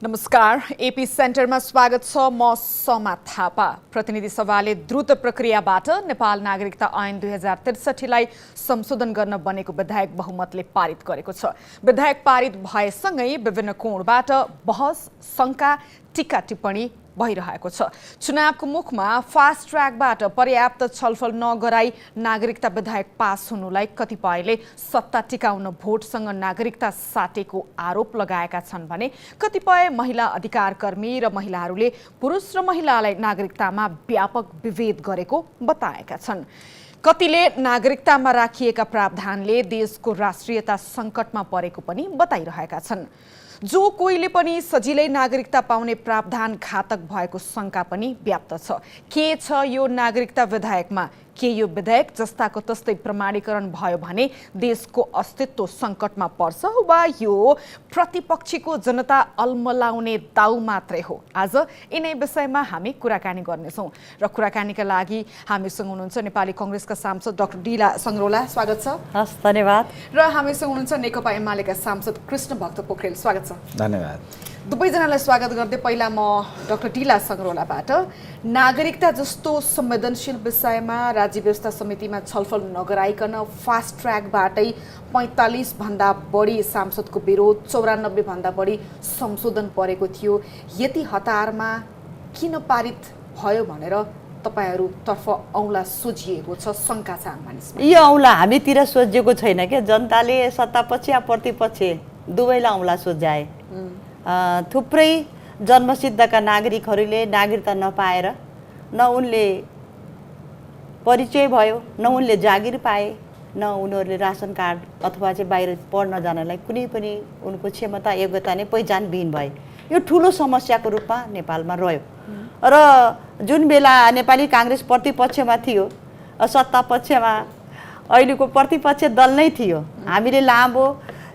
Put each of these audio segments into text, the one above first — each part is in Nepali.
नमस्कार, एपी सेन्टरमा स्वागत छ। म समा थापा। प्रतिनिधि सभाले द्रुत प्रक्रियाबाट नेपाल नागरिकता ऐन 2063लाई संशोधन गर्न बनेको विधायक बहुमतले पारित गरेको छ। विधायक पारित भएसँगै विभिन्न कोणबाट बहस, शंका, टीका टिप्पणी भइरहेको छ। चुनावको मुखमा फास्ट ट्र्याकबाट पर्याप्त छलफल नगराई नागरिकता विधेयक पास हुनुलाई कतिपयले सत्ता टिकाउन भोटसँग नागरिकता साटेको आरोप लगाएका छन् भने कतिपय महिला अधिकारकर्मी र महिलाहरूले पुरुष र महिलालाई नागरिकतामा व्यापक विभेद गरेको बताएका छन्। कतिले नागरिकतामा राखिएका प्रावधानले देशको राष्ट्रियता सङ्कटमा परेको पनि बताइरहेका छन्। जो कोहीले पनि सजिलै नागरिकता पाउने प्रावधान घातक भएको शंका पनि व्याप्त छ। के छ यो नागरिकता विधेयकमा? के यो विधेयक जस्ताको तस्तै प्रमाणीकरण भयो भने देशको अस्तित्व सङ्कटमा पर्छ वा यो प्रतिपक्षीको जनता अल्मलाउने दाउ मात्रै हो? आज यिनै विषयमा हामी कुराकानी गर्नेछौँ र कुराकानीका लागि हामीसँग हुनुहुन्छ नेपाली कांग्रेसका सांसद डाक्टर डीला संग्रौला। स्वागत छ। हस्, धन्यवाद। र हामीसँग हुनुहुन्छ नेकपा एमालेका सांसद कृष्ण भक्त पोखरेल। स्वागत छ। धन्यवाद। दुवैजनालाई स्वागत गर्दै पहिला म डाक्टर डीला संग्रौलाबाट नागरिकता जस्तो संवेदनशील विषयमा राज्य व्यवस्था समितिमा छलफल नगराइकन फास्ट ट्र्याकबाटै 45 भन्दा बढी सांसदको विरोध, 94 भन्दा बढी संशोधन परेको थियो। यति हतारमा किन पारित भयो भनेर तपाईहरुतर्फ औंला सोझिएको छ, शंका छ आम मानिसमा? यो औंला हामीतिर सोझिएको छैन के, जनताले सत्तापक्ष या प्रतिपक्ष दुवैलाई औंला सोझ्याए। थुप्रै जन्मसिद्धका नागरिकहरूले नागरिकता नपाएर न उनले परिचय भयो, न उनले जागिर पाए, न उनीहरूले रासन कार्ड अथवा चाहिँ बाहिर पढ्न जानलाई कुनै पनि उनको क्षमता योग्यता नै पहिचानविहीन भए। यो ठुलो समस्याको रूपमा नेपालमा रह्यो र जुन बेला नेपाली कांग्रेस प्रतिपक्षमा थियो, सत्तापक्षमा अहिलेको प्रतिपक्ष दल नै थियो, हामीले लामो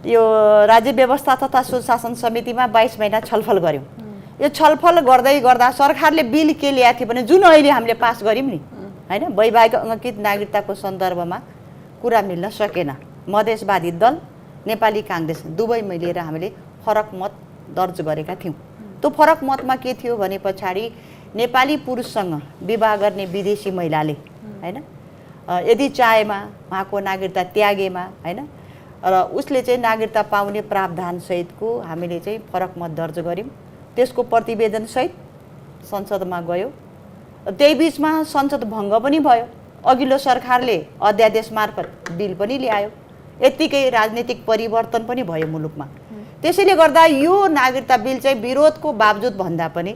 यो राज्य व्यवस्था तथा सुशासन समितिमा 22 महिना छलफल गर्यौं। यो छलफल गर्दै गर्दा सरकारले बिल के ल्याएको थियो भने जुन अहिले हामीले पास गर्यौं नि, हैन, वैवाहिक अंकित नागरिकताको सन्दर्भमा कुरा मिल्न सकेन। मधेसवादी दल, नेपाली कांग्रेस दुवै मिलेर हामीले फरक मत दर्ज गरेका थियौं। त्यो फरक मतमा के थियो भने पछाडी नेपाली पुरुषसँग विवाह गर्ने विदेशी महिलाले, हैन, यदि चाहेमा उहाँको नागरिकता त्यागेमा, हैन, र उसले चाहिँ नागरिकता पाउने प्रावधान सहितको हामीले चाहिँ फरक मत दर्ज गर्यौं। त्यसको प्रतिवेदन सहित संसदमा गयो। त्यही बीचमा संसद भङ्ग पनि भयो। अघिल्लो सरकारले अध्यादेश मार्फत बिल पनि ल्यायो। यतिकै राजनीतिक परिवर्तन पनि भयो मुलुकमा। त्यसैले गर्दा यो नागरिकता बिल चाहिँ विरोधको बावजुद भन्दा पनि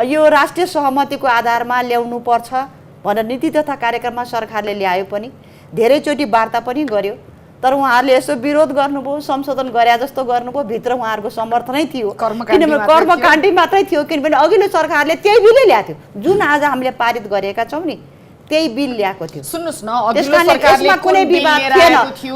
यो राष्ट्रिय सहमतिको आधारमा ल्याउनु पर्छ भनेर नीति तथा कार्यक्रममा सरकारले ल्यायो पनि, धेरैचोटि वार्ता पनि गर्यो। तर उहाँहरूले यसो विरोध गर्नुभयो, संशोधन गरे जस्तो गर्नुभयो, भित्र उहाँहरूको समर्थनै थियो, किनभने कर्मकाण्डी मात्रै थियो। किनभने अघिल्लो सरकारले त्यही बिलै ल्याएको थियो, जुन आज हामीले पारित गरेका छौँ नि, त्यही बिल ल्याएको थियो। सुन्नुस् न, अघिल्लो सरकारले कुनै विवाद थिएन।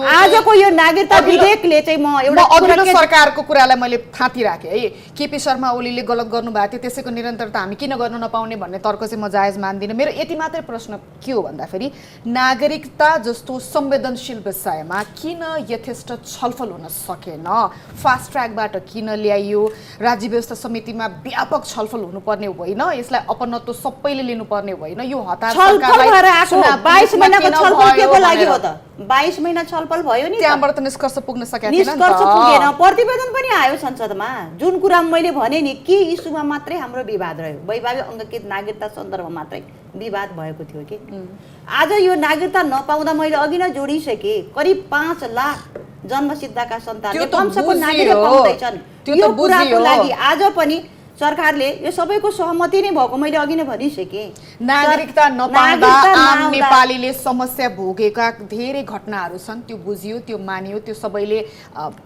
आजको यो नागरिकता विधेयकले चाहिँ म एउटा अघिल्लो सरकारको कुरालाई मैले थाती राखेँ है। केपी शर्मा ओलीले गलत गर्नुभएको थियो, त्यसैको निरन्तरता हामी किन गर्न नपाउने भन्ने तर्क चाहिँ म जायज मान्दिनँ। मेरो यति मात्रै प्रश्न के हो भन्दाखेरि नागरिकता जस्तो संवेदनशील विषयमा किन यथेष्ट छलफल हुन सकेन? फास्ट ट्र्याकबाट किन ल्याइयो? राज्य व्यवस्था समितिमा व्यापक छलफल हुनुपर्ने होइन? यसलाई अपनत्व सबैले लिनुपर्ने होइन? यो हतार 22 महिनाको छलफल केको लागि हो त? 22 महिना छलफल भयो नि, त्यहाँबाट त निष्कर्ष पुग्न सकेन। निष्कर्ष पुगेन। प्रतिवेदन पनि आयो संसदमा। जुन कुरा मैले भने नि, के इस्युमा मात्रै हाम्रो विवाद रह्यो, वैवाहिक अंकित नागरिकता सन्दर्भमा मात्रै विवाद भएको थियो कि आज यो नागरिकता नपाउँदा मैले अघि नै जोडिसके करिब 5 लाख जन्मसिद्धका सन्तानले वंशको नागरिकता पाउँदैछन्। यो कुराको लागि आज पनि सरकारले यो सबैको सहमति नै भएको मैले अघि नै भनिसके। नागरिकता नपाउँदा आम नेपालीले समस्या भोगेका धेरै घटनाहरू छन्, त्यो बुझियो, त्यो मानियो, त्यो सबैले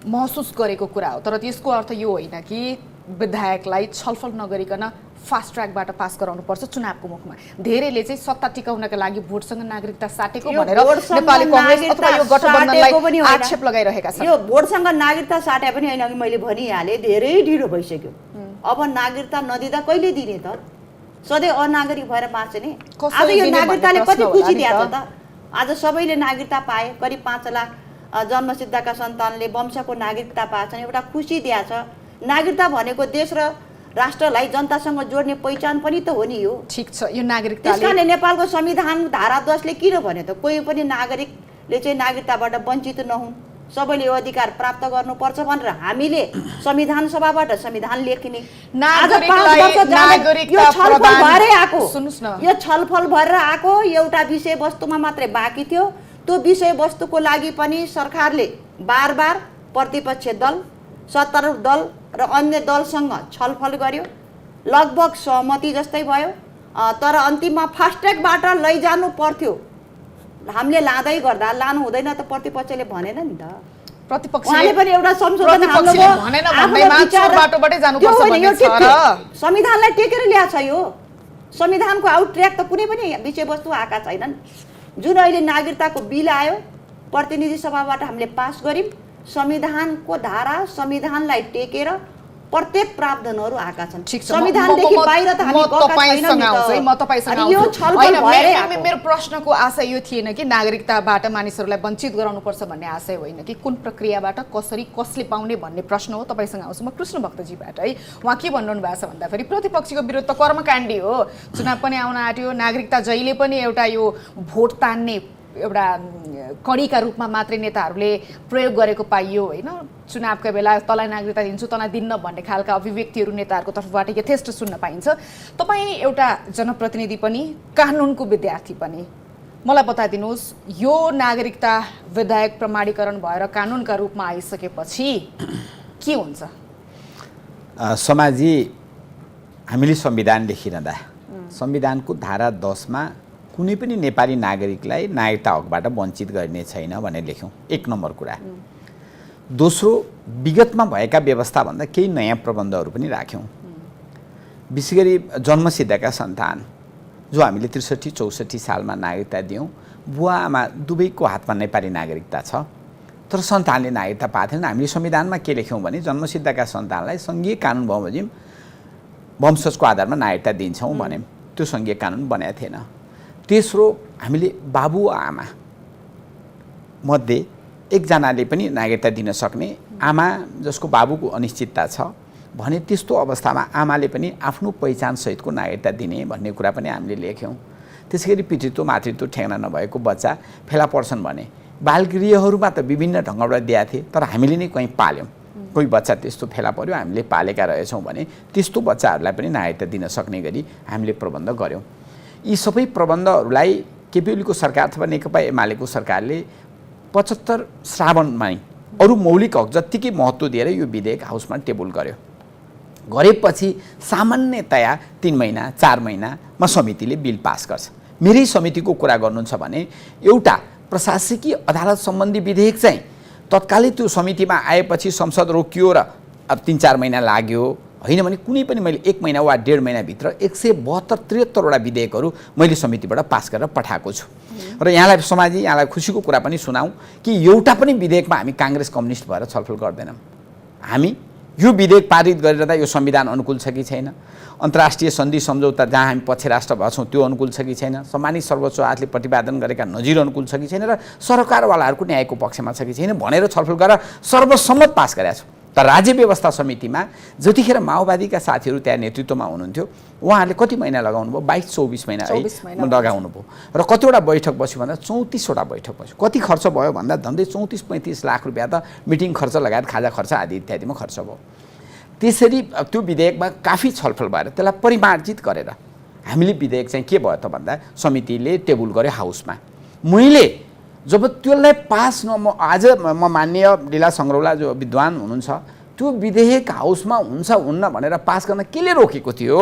महसुस गरेको कुरा हो। तर त्यसको अर्थ यो होइन कि विधायकलाई छलफल नगरिकन फास्ट ट्र्याकबाट पास गराउनु पर्छ चुनावको मुखमा। धेरैले चाहिँ सत्ता टिकाउनका लागि भोटसँग नागरिकता साटेको भनेर नेपाली कांग्रेस अथवा यो गठबन्धनलाई आक्षेप लगाइरहेका छन्। यो भोटसँग नागरिकता साटे पनि हैन, अघि मैले भनिहालेँ, धेरै ढिलो भइसक्यो। अब नागरिकता नदिँदा कहिले दिने त? सधैँ अनागरिक भएर बाँच्ने? आज यो नागरिकताले कति खुसी दिएको त? आज सबैले नागरिकता पाए, करिब 5 लाख जन्मसिद्धका सन्तानले वंशको नागरिकता पाएछन्, एउटा खुसी दिएको छ। नागरिकता भनेको देश र राष्ट्रलाई जनतासँग जोड्ने पहिचान पनि त हो नि यो। ठिक छ, यो नागरिकताले त्यस कारणले नेपालको संविधान धारा 10ले किन भन्यो त कोही पनि नागरिकले चाहिँ नागरिकताबाट वञ्चित नहुन्, सबैले यो अधिकार प्राप्त गर्नुपर्छ भनेर हामीले संविधान सभाबाट संविधान लेख्ने यो छलफल भएर आएको एउटा विषयवस्तुमा मात्रै बाँकी थियो। त्यो विषयवस्तुको लागि पनि सरकारले बार प्रतिपक्ष दल, सत्तारूढ दल र अन्य दलसँग छलफल गर्यो, लगभग सहमति जस्तै भयो। तर अन्तिममा फास्ट्यागबाट लैजानु पर्थ्यो, हामीले लाँदै गर्दा लानु हुँदैन त प्रतिपक्षले भनेन नि त। प्रतिपक्षले पनि एउटा संशोधन संविधानलाई टेकेर ल्याएको छ। यो संविधानको आउट ट्र्याक त कुनै पनि विषयवस्तु आएका छैनन्। जुन अहिले नागरिकताको बिल आयो प्रतिनिधि सभाबाट हामीले पास गर्यौं, संविधानको धारा संविधानलाई टेकेर प्रत्येक प्रावधानहरू आएका छन्। संविधानदेखि बाहिर त हामी मेरो प्रश्नको आशय यो थिएन कि नागरिकताबाट मानिसहरूलाई वञ्चित गराउनुपर्छ भन्ने आशय होइन कि कुन प्रक्रियाबाट कसरी कसले पाउने भन्ने प्रश्न हो। तपाईसँग आउँछु म कृष्ण भक्तजीबाट है। उहाँ के भन्नु भएको छ भन्दाखेरि प्रतिपक्षको विरुद्ध कर्मकाण्डी हो, चुनाव पनि आउन आँट्यो, नागरिकता जहिले पनि एउटा यो भोट तान्ने एउटा कडीका रूपमा मात्रै नेताहरूले प्रयोग गरेको पाइयो होइन। चुनावका बेला तँलाई नागरिकता दिन्छु तँलाई दिन्न भन्ने खालका अभिव्यक्तिहरू नेताहरूको तर्फबाट यथेष्ट सुन्न पाइन्छ। तपाईँ एउटा जनप्रतिनिधि पनि कानुनको विद्यार्थी पनि, मलाई बताइदिनुहोस् यो नागरिकता विधेयक प्रमाणीकरण भएर कानुनका रूपमा आइसकेपछि के हुन्छ? समाजी हामीले संविधान लेखिरहँदा संविधानको धारा 10 मा कुनै पनि नेपाली नागरिकलाई नागरिकता हकबाट वञ्चित गर्ने छैन भनेर लेख्यौँ, एक नम्बर कुरा। दोस्रो, विगतमा भएका व्यवस्थाभन्दा केही नयाँ प्रबन्धहरू पनि राख्यौँ। विशेष गरी जन्मसिद्धका सन्तान जो हामीले 63-64 सालमा नागरिकता दियौँ, बुवा आमा दुवैको हातमा नेपाली नागरिकता छ, तर सन्तानले नागरिकता पाएको थिएन। हामीले संविधानमा के लेख्यौँ भने जन्मसिद्धका सन्तानलाई सङ्घीय कानुन बमोजिम वंशजको आधारमा नागरिकता दिन्छौँ भन्यौँ। त्यो सङ्घीय कानुन बनाएको थिएन। तेस्रो, हामीले बाबुआमा मध्ये एकजनाले पनि नागरिकता दिन सक्ने, आमा जसको बाबुको अनिश्चितता छ भने त्यस्तो अवस्थामा आमाले पनि आफ्नो पहिचानसहितको नागरिकता दिने भन्ने कुरा पनि हामीले लेख्यौँ। त्यसै गरी पितृत्व मातृत्व ठेगाना नभएको बच्चा फेला पर्छन् भने बालगृहहरूमा त विभिन्न ढङ्गबाट दिएका थिए, तर हामीले नै कहीँ पाल्यौँ। कोही बच्चा त्यस्तो फेला पर्यो, हामीले पालेका रहेछौँ भने त्यस्तो बच्चाहरूलाई पनि नागरिकता दिन सक्ने गरी हामीले प्रबन्ध गऱ्यौँ। यी सबै प्रबन्धहरूलाई केपी ओलीको सरकार अथवा नेकपा एमालेको सरकारले 75 श्रावणमा अरू मौलिक हक जत्तिकै महत्त्व दिएर यो विधेयक हाउसमा टेबल गर्यो। गरेपछि सामान्यतया 3 महिना 4 महिनामा समितिले बिल पास गर्छ। मेरै समितिको कुरा गर्नुहुन्छ भने एउटा प्रशासकीय अदालत सम्बन्धी विधेयक चाहिँ तत्कालै त्यो समितिमा आएपछि संसद रोकियो र अब 3-4 महिना लाग्यो होइन भने कुनै पनि मैले 1 महिना वा 1.5 महिनाभित्र 172-73 वटा विधेयकहरू मैले समितिबाट पास गरेर पठाएको छु। र यहाँलाई समाजी यहाँलाई खुसीको कुरा पनि सुनाऊँ कि एउटा पनि विधेयकमा हामी काङ्ग्रेस कम्युनिस्ट भएर छलफल गर्दैनौँ। हामी यो विधेयक पारित गरिरहँदा यो संविधान अनुकूल छ कि छैन, अन्तर्राष्ट्रिय सन्धि सम्झौता जहाँ हामी पछि राष्ट्र भएछौँ त्यो अनुकूल छ कि छैन, सम्मानित सर्वोच्च अदालतले प्रतिपादन गरेका नजिर अनुकूल छ कि छैन र सरकारवालाहरूको न्यायको पक्षमा छ कि छैन भनेर छलफल गरेर सर्वसम्मत पास गरेका छौँ। तर राज्य व्यवस्था समितिमा जतिखेर माओवादीका साथीहरू त्यहाँ नेतृत्वमा हुनुहुन्थ्यो उहाँहरूले कति महिना लगाउनु भयो? 22-24 महिना लगाउनु भयो। र कतिवटा बैठक बस्यो भन्दा 34 वटा बैठक बस्यो। कति खर्च भयो भन्दा झन्डै 34-35 लाख रुपियाँ त मिटिङ खर्च लगायत खाजा खर्च आदि इत्यादिमा खर्च भयो। त्यसरी त्यो विधेयकमा काफी छलफल भएर त्यसलाई परिमार्जित गरेर हामीले विधेयक चाहिँ के भयो त भन्दा समितिले टेबल गर्यो हाउसमा। मैले जब त्यसलाई पास आज म माननीय लीला सङ्ग्रौला जो विद्वान हुनुहुन्छ त्यो विधेयक हाउसमा हुन्छ हुन्न भनेर पास गर्न केले रोकेको थियो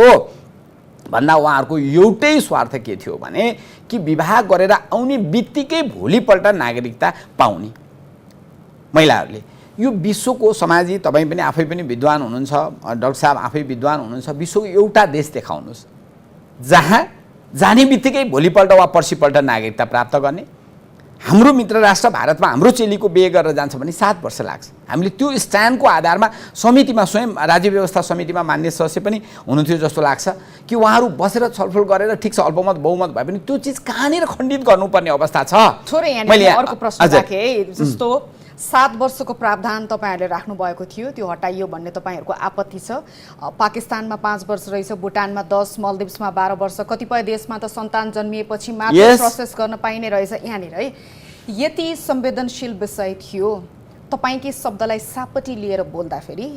भन्दा उहाँहरूको एउटै स्वार्थ के थियो भने कि विवाह गरेर आउने बित्तिकै भोलिपल्ट नागरिकता पाउने महिलाहरूले। यो विश्वको समाजी तपाईँ पनि आफै पनि विद्वान हुनुहुन्छ, डाक्टर साहब आफै विद्वान हुनुहुन्छ, विश्वको एउटा देश देखाउनुहोस् जहाँ जाने बित्तिकै भोलिपल्ट वा पर्सिपल्ट नागरिकता प्राप्त गर्ने। हाम्रो मित्र राष्ट्र भारतमा हाम्रो चेलीको बिहे गरेर जान्छ भने 7 वर्ष लाग्छ। हामीले त्यो स्ट्यान्डको आधारमा समितिमा स्वयं राज्य व्यवस्था समितिमा मान्य सदस्य पनि हुनुहुन्थ्यो जस्तो लाग्छ कि उहाँहरू बसेर छलफल गरेर ठिक छ अल्पमत बहुमत भए पनि त्यो चिज कहाँनिर खण्डित गर्नुपर्ने अवस्था छ। थोरै यहाँ अर्को प्रश्न राखे जस्तो 7 वर्षको प्रावधान तपाईँहरूले राख्नुभएको थियो, त्यो हटाइयो भन्ने तपाईँहरूको आपत्ति छ। पाकिस्तानमा 5 वर्ष रहेछ, भुटानमा 10, मल्दिप्समा 12 वर्ष, कतिपय देशमा त सन्तान जन्मिएपछि मात्र प्रोसेस गर्न पाइने रहेछ यहाँनिर है। यति संवेदनशील विषय थियो, तपाईँकै शब्दलाई सापटी लिएर बोल्दाखेरि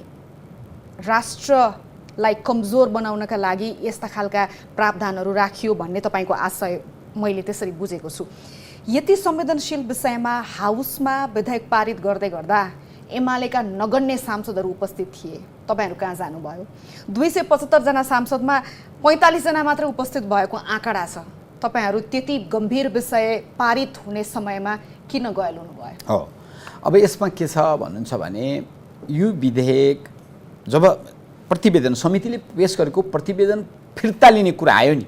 राष्ट्रलाई कमजोर बनाउनका लागि यस्ता खालका प्रावधानहरू राखियो भन्ने तपाईँको आशय मैले त्यसरी बुझेको छु। यति संवेदनशील विषयमा हाउसमा विधेयक पारित गर्दै गर्दा एमालेका नगण्य सांसदहरू उपस्थित थिए। तपाईँहरू कहाँ जानुभयो? 275 जना सांसदमा 45 जना मात्र उपस्थित भएको आँकडा छ। तपाईँहरू त्यति गम्भीर विषय पारित हुने समयमा किन गएलुनु भयो? हो, अब यसमा के छ भन्नुहुन्छ भने यो विधेयक जब प्रतिवेदन समितिले पेश गरेको प्रतिवेदन फिर्ता लिने कुरा आयो नि,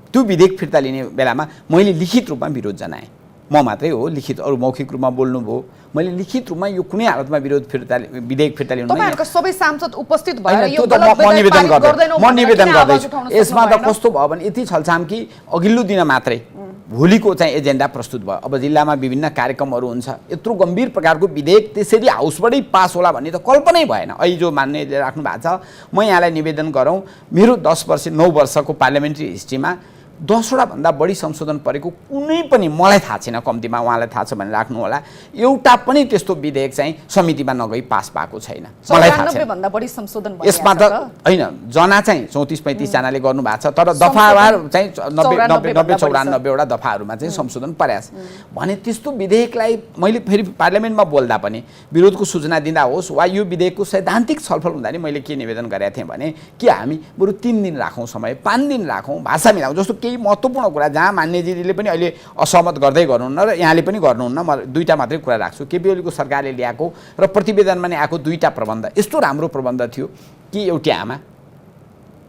त्यो विधेयक फिर्ता लिने बेलामा मैले लिखित रूपमा विरोध जनाएँ। म मात्रै हो, लिखित, अरू मौखिक रूपमा बोल्नुभयो। मैले लिखित रूपमा यो कुनै हालतमा विधेयक फिर्ता लिनु तपाईहरुको सबै सांसद उपस्थित भएर यो म निवेदन गर्दैछु। यसमा त कस्तो भयो भने यति छलछाम कि अघिल्लो दिन मात्रै भोलिको चाहिँ एजेन्डा प्रस्तुत भयो। अब जिल्लामा विभिन्न कार्यक्रमहरू हुन्छ, यत्रो गम्भीर प्रकारको विधेयक त्यसरी हाउसबाटै पास होला भन्ने त कल्पनै भएन। अहिले जो मान्यले राख्नु भएको छ, म यहाँलाई निवेदन गरौँ, मेरो 9 वर्षको पार्लियामेन्ट्री हिस्ट्रीमा 10वटा भन्दा बढी संशोधन परेको कुनै पनि, मलाई थाहा छैन, कम्तीमा उहाँलाई थाहा छ भने राख्नु होला, एउटा पनि त्यस्तो विधेयक चाहिँ समितिमा नगई पास भएको छैन। मलाई थाहा छैन। 94 भन्दा बढी संशोधन यसमा त हैन, जना चाहिँ 34-35 जनाले गर्नु भएको छ, तर दफावार चाहिँ 90-94 वटा दफाहरूमा चाहिँ संशोधन पर्यास भने त्यस्तो विधेयकलाई मैले फेरि पार्लियामेन्टमा बोल्दा पनि विरोधको सूचना दिँदा होस् वा यो विधेयकको सैद्धान्तिक छलफल हुँदा नि मैले के निवेदन गरेका थिएँ भने कि हामी बरु 3 दिन राखौँ, समय 5 दिन राखौँ, भाषा मिलाउँ। जस्तो केही महत्त्वपूर्ण कुरा जहाँ मान्यजीले पनि अहिले असहमत गर्दै गर्नुहुन्न र यहाँले पनि गर्नुहुन्न, म 2टा मात्रै कुरा राख्छु। केपी ओलीको सरकारले ल्याएको र प्रतिवेदनमा नै आएको 2टा प्रबन्ध यस्तो राम्रो प्रबन्ध थियो कि एउटी आमा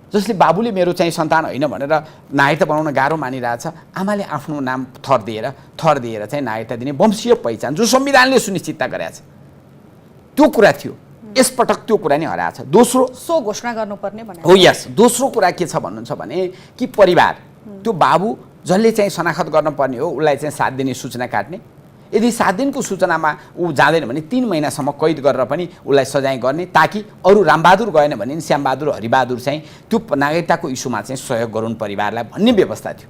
जसले बाबुले मेरो चाहिँ सन्तान होइन भनेर नागरिकता बनाउन गाह्रो मानिरहेछ, आमाले आफ्नो नाम थर दिएर चाहिँ नागरिकता दिने वंशीय पहिचान जो संविधानले सुनिश्चितता गरेको छ, त्यो कुरा थियो। यसपटक त्यो कुरा नै हराएको छ। दोस्रो सो घोषणा गर्नुपर्ने भने हो, यस। दोस्रो कुरा के छ भन्नुहुन्छ भने कि परिवार, त्यो बाबु जसले चाहिँ शनाखत गर्न पर्ने हो उसलाई चाहिँ 7 दिने सूचना काट्ने, यदि 7 दिनको सूचनामा ऊ जाँदैन भने 3 महिनासम्म कैद गरेर पनि उसलाई सजाय गर्ने, ताकि अरू रामबहादुर गएन भने श्यामबहादुर, हरिबहादुर चाहिँ त्यो नागरिकताको इस्युमा चाहिँ सहयोग गरून् परिवारलाई भन्ने व्यवस्था थियो।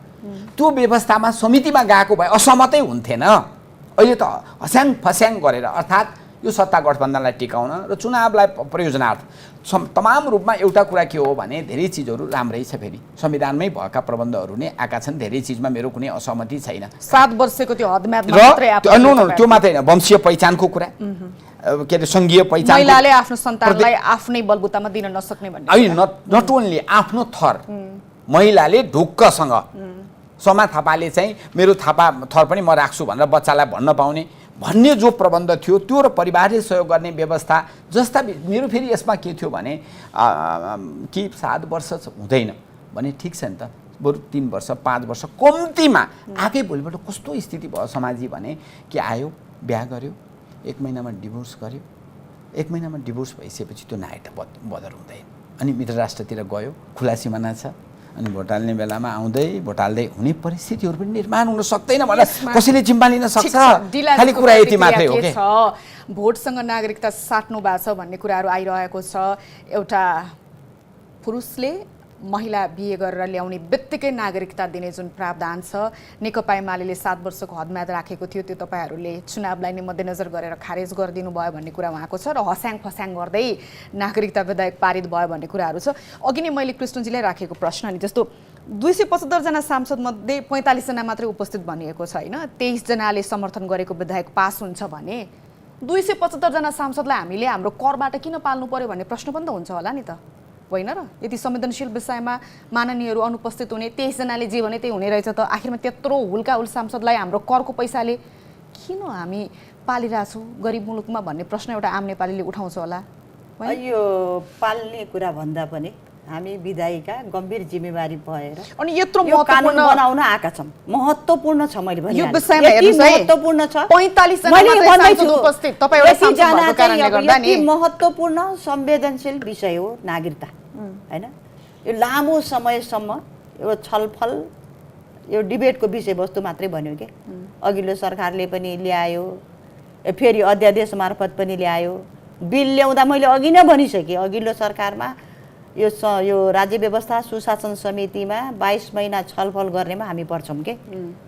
त्यो व्यवस्थामा समितिमा गएको भए असहमतै हुन्थेन। अहिले त हस्याङ फस्याङ गरेर, अर्थात् यो सत्ता गठबन्धनलाई टिकाउन र चुनावलाई प्रयोजनार्थ तमाम रूपमा एउटा कुरा के हो भने धेरै चिजहरू राम्रै छ। फेरि संविधानमै भएका प्रबन्धहरू नै आएका छन्, धेरै चिजमा मेरो कुनै असहमति छैन। 7 वर्षको त्यो हदम्याद मात्रै त्यो मात्रै होइन, वंशीय पहिचानको कुरा, के अरे सङ्घीय पहिचान, महिलाले आफ्नो सन्तानलाई आफ्नै बलबुतामा दिन नसक्ने भन्ने होइन, नट ओन्ली आफ्नो थर महिलाले ढुक्कसँग समा थापाले चाहिँ मेरो थापा थर पनि म राख्छु भनेर बच्चालाई भन्न पाउने भन्ने जो प्रबन्ध थियो त्यो र परिवारले सहयोग गर्ने व्यवस्था जस्ता मेरो फेरि यसमा के थियो भने कि 7 वर्ष हुँदैन भने ठिक छ नि त, बरु 3 वर्ष 5 वर्ष कम्तीमा आकै भोलिबाट कस्तो स्थिति भयो समाजी भने कि आयो, बिहा गर्यो, 1 महिनामा डिभोर्स गर्यो, 1 महिनामा डिभोर्स भइसकेपछि त्यो नागरिकता बदर हुँदैन, अनि मित्र राष्ट्रतिर गयो, खुला सिमाना छ, अनि भोट हाल्ने बेलामा आउँदै भोट हाल्दै हुने परिस्थितिहरू पनि निर्माण हुन सक्दैन भनेर कसैले जिम्मा लिन सक्छ। खालि कुरा यति मात्रै हो के भोटसँग नागरिकता साट्नु भएको छ भन्ने कुराहरू आइरहेको छ। एउटा पुरुषले महिला बिहे गरेर ल्याउने बित्तिकै नागरिकता दिने जुन प्रावधान छ, नेकपा एमाले 7 वर्षको हदम्याद राखेको थियो, त्यो तपाईँहरूले चुनावलाई नै मध्यनजर गरेर खारेज गरिदिनु भयो भन्ने कुरा उहाँको छ र हस्याङ फस्याङ गर्दै नागरिकता विधेयक पारित भयो भन्ने कुराहरू छ। अघि नै मैले कृष्णजीलाई राखेको प्रश्न नि, जस्तो 275 जना सांसदमध्ये 45 जना मात्रै उपस्थित भनिएको छ होइन, 23 जनाले समर्थन गरेको विधेयक पास हुन्छ भने 275 जना सांसदलाई हामीले हाम्रो करबाट किन पाल्नु पर्यो भन्ने प्रश्न पनि त हुन्छ होला नि त, होइन र? यति संवेदनशील विषयमा माननीयहरू अनुपस्थित हुने, 23 जनाले जे भने त्यही हुने रहेछ त, आखिरमा त्यत्रो हुल सांसदलाई हाम्रो करको पैसाले किन हामी पालिरहेछौँ गरिब मुलुकमा भन्ने प्रश्न एउटा आम नेपालीले उठाउँछ होला। यो पाल्ने कुरा भन्दा पनि हामी विधायिका गम्भीर जिम्मेवारी भएर अनि यत्रो कानुन बनाउन आएका छौँ। महत्त्वपूर्ण छ, मैले भने यो विषयमा हेर्नुस् है, महत्त्वपूर्ण छ। 45 जना मात्रै सांसद उपस्थित, तपाईं एउटा सांसद भएको कारणले गर्दा नि महत्त्वपूर्ण संवेदनशील विषय हो नागरिकता, हैन? यो लामो समयसम्म यो छलफल, यो डिबेटको विषयवस्तु मात्रै बन्यो के। अघिल्लो सरकारले पनि ल्यायो, फेरि अध्यादेश मार्फत पनि ल्यायो। बिल ल्याउँदा मैले अघि नै भनिसकेँ, अघिल्लो सरकारमा यो राज्य व्यवस्था सुशासन समितिमा 22 महिना छलफल गर्नेमा हामी पर्छौँ के।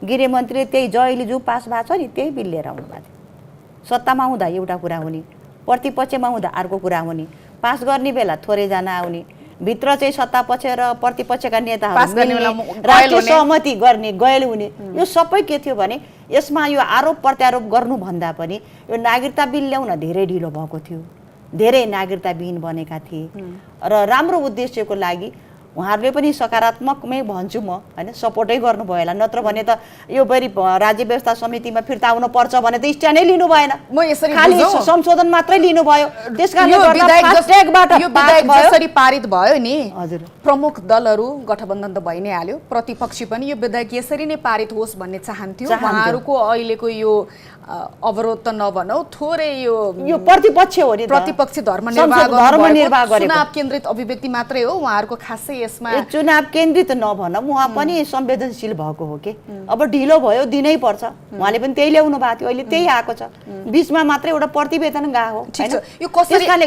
गृहमन्त्रीले त्यही जहिले जो पास भएको छ नि त्यही बिल लिएर आउनु भएको थियो। सत्तामा हुँदा एउटा कुरा हुने, प्रतिपक्षमा हुँदा अर्को कुरा हुने, पास गर्ने बेला थोरैजना आउने, भित्र चाहिँ सत्तापक्ष र प्रतिपक्षका नेताहरू राष्ट्रिय सहमति गर्ने गैल हुने। यो सबै के थियो भने यसमा यो आरोप प्रत्यारोप गर्नुभन्दा पनि यो नागरिकता बिल ल्याउन धेरै ढिलो भएको थियो। धेरै नागरिकताविहीन बनेका थिए र राम्रो उद्देश्यको लागि उहाँहरूले पनि सकारात्मकमै भन्छु म, होइन, सपोर्टै गर्नुभयो होला। नत्र भने त यो फेरि राज्य व्यवस्था समितिमा फिर्ता आउनु पर्छ भने त स्ट्यान्डै लिनु भएन, म यसरी खालि संशोधन मात्रै लिनुभयो। त्यसकारणले जसरी पारित भयो नि, हजुर, प्रमुख दलहरू गठबन्धन त भइ नै हाल्यो, प्रतिपक्षी पनि यो विधेयक यसरी नै पारित होस् भन्ने चाहन्थ्यो। उहाँहरूको अहिलेको यो अवरोध त नभनौ, थोरै यो प्रतिपक्ष हो नि, प्रतिपक्ष धर्मनिर्वाह गरेको चुनाव केन्द्रित अभिव्यक्ति मात्रै हो। उहाँहरूको खासै यसमा चुनाव केन्द्रित नभनौँ, उहाँ पनि संवेदनशील भएको हो कि अब ढिलो भयो दिनै पर्छ। उहाँले पनि त्यही ल्याउनु भएको थियो, अहिले त्यही आएको छ। बिचमा मात्रै एउटा प्रतिवेदन गएको हो।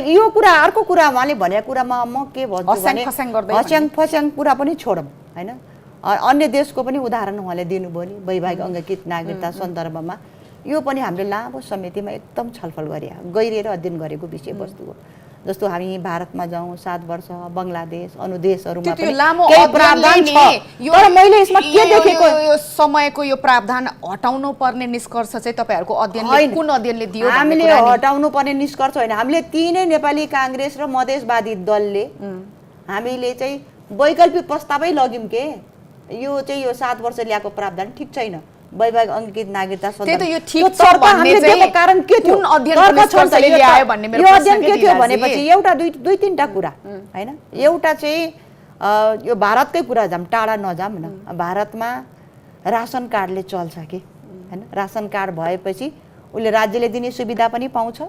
यो कुरा अर्को कुरा उहाँले भनेको कुरामा म के भन्छु भने हस्याङ फस्याङ कुरा पनि छोडौँ, होइन। अन्य देशको पनि उदाहरण उहाँले दिनुभयो नि वैवाहिक अङ्गीकृत नागरिकता सन्दर्भमा। यो पनि हामीले लामो समितिमा एकदम छलफल गहिरिएर अध्ययन गरेको विषयवस्तु हो। जस्तो हामी भारतमा जाउँ 7 वर्ष, बङ्गलादेश अनु देशहरूमा पनि केही प्रावधान छ। तर मैले यसमा के देखेको, यो समयको यो प्रावधान हटाउनु पर्ने निष्कर्ष चाहिँ तपाईहरुको अध्ययनले कुन अध्ययनले दियो? हामीले हटाउनु पर्ने निष्कर्ष होइन, हामीले तीनै नेपाली काङ्ग्रेस र मधेसवादी दलले हामीले चाहिँ वैकल्पिक प्रस्तावै लग्यौँ के। यो चाहिँ यो 7 वर्ष ल्याएको प्रावधान ठिक छैन, वैवाहिक अङ्गीकृत नागरिकता कारण के थियो, यो अध्ययन के थियो भनेपछि एउटा दुई तीनटा कुरा, होइन। एउटा चाहिँ यो भारतकै कुरा जाऊँ, टाढा नजाऊँ न। भारतमा रासन कार्डले चल्छ कि, होइन। रासन कार्ड भएपछि उसले राज्यले दिने सुविधा पनि पाउँछ,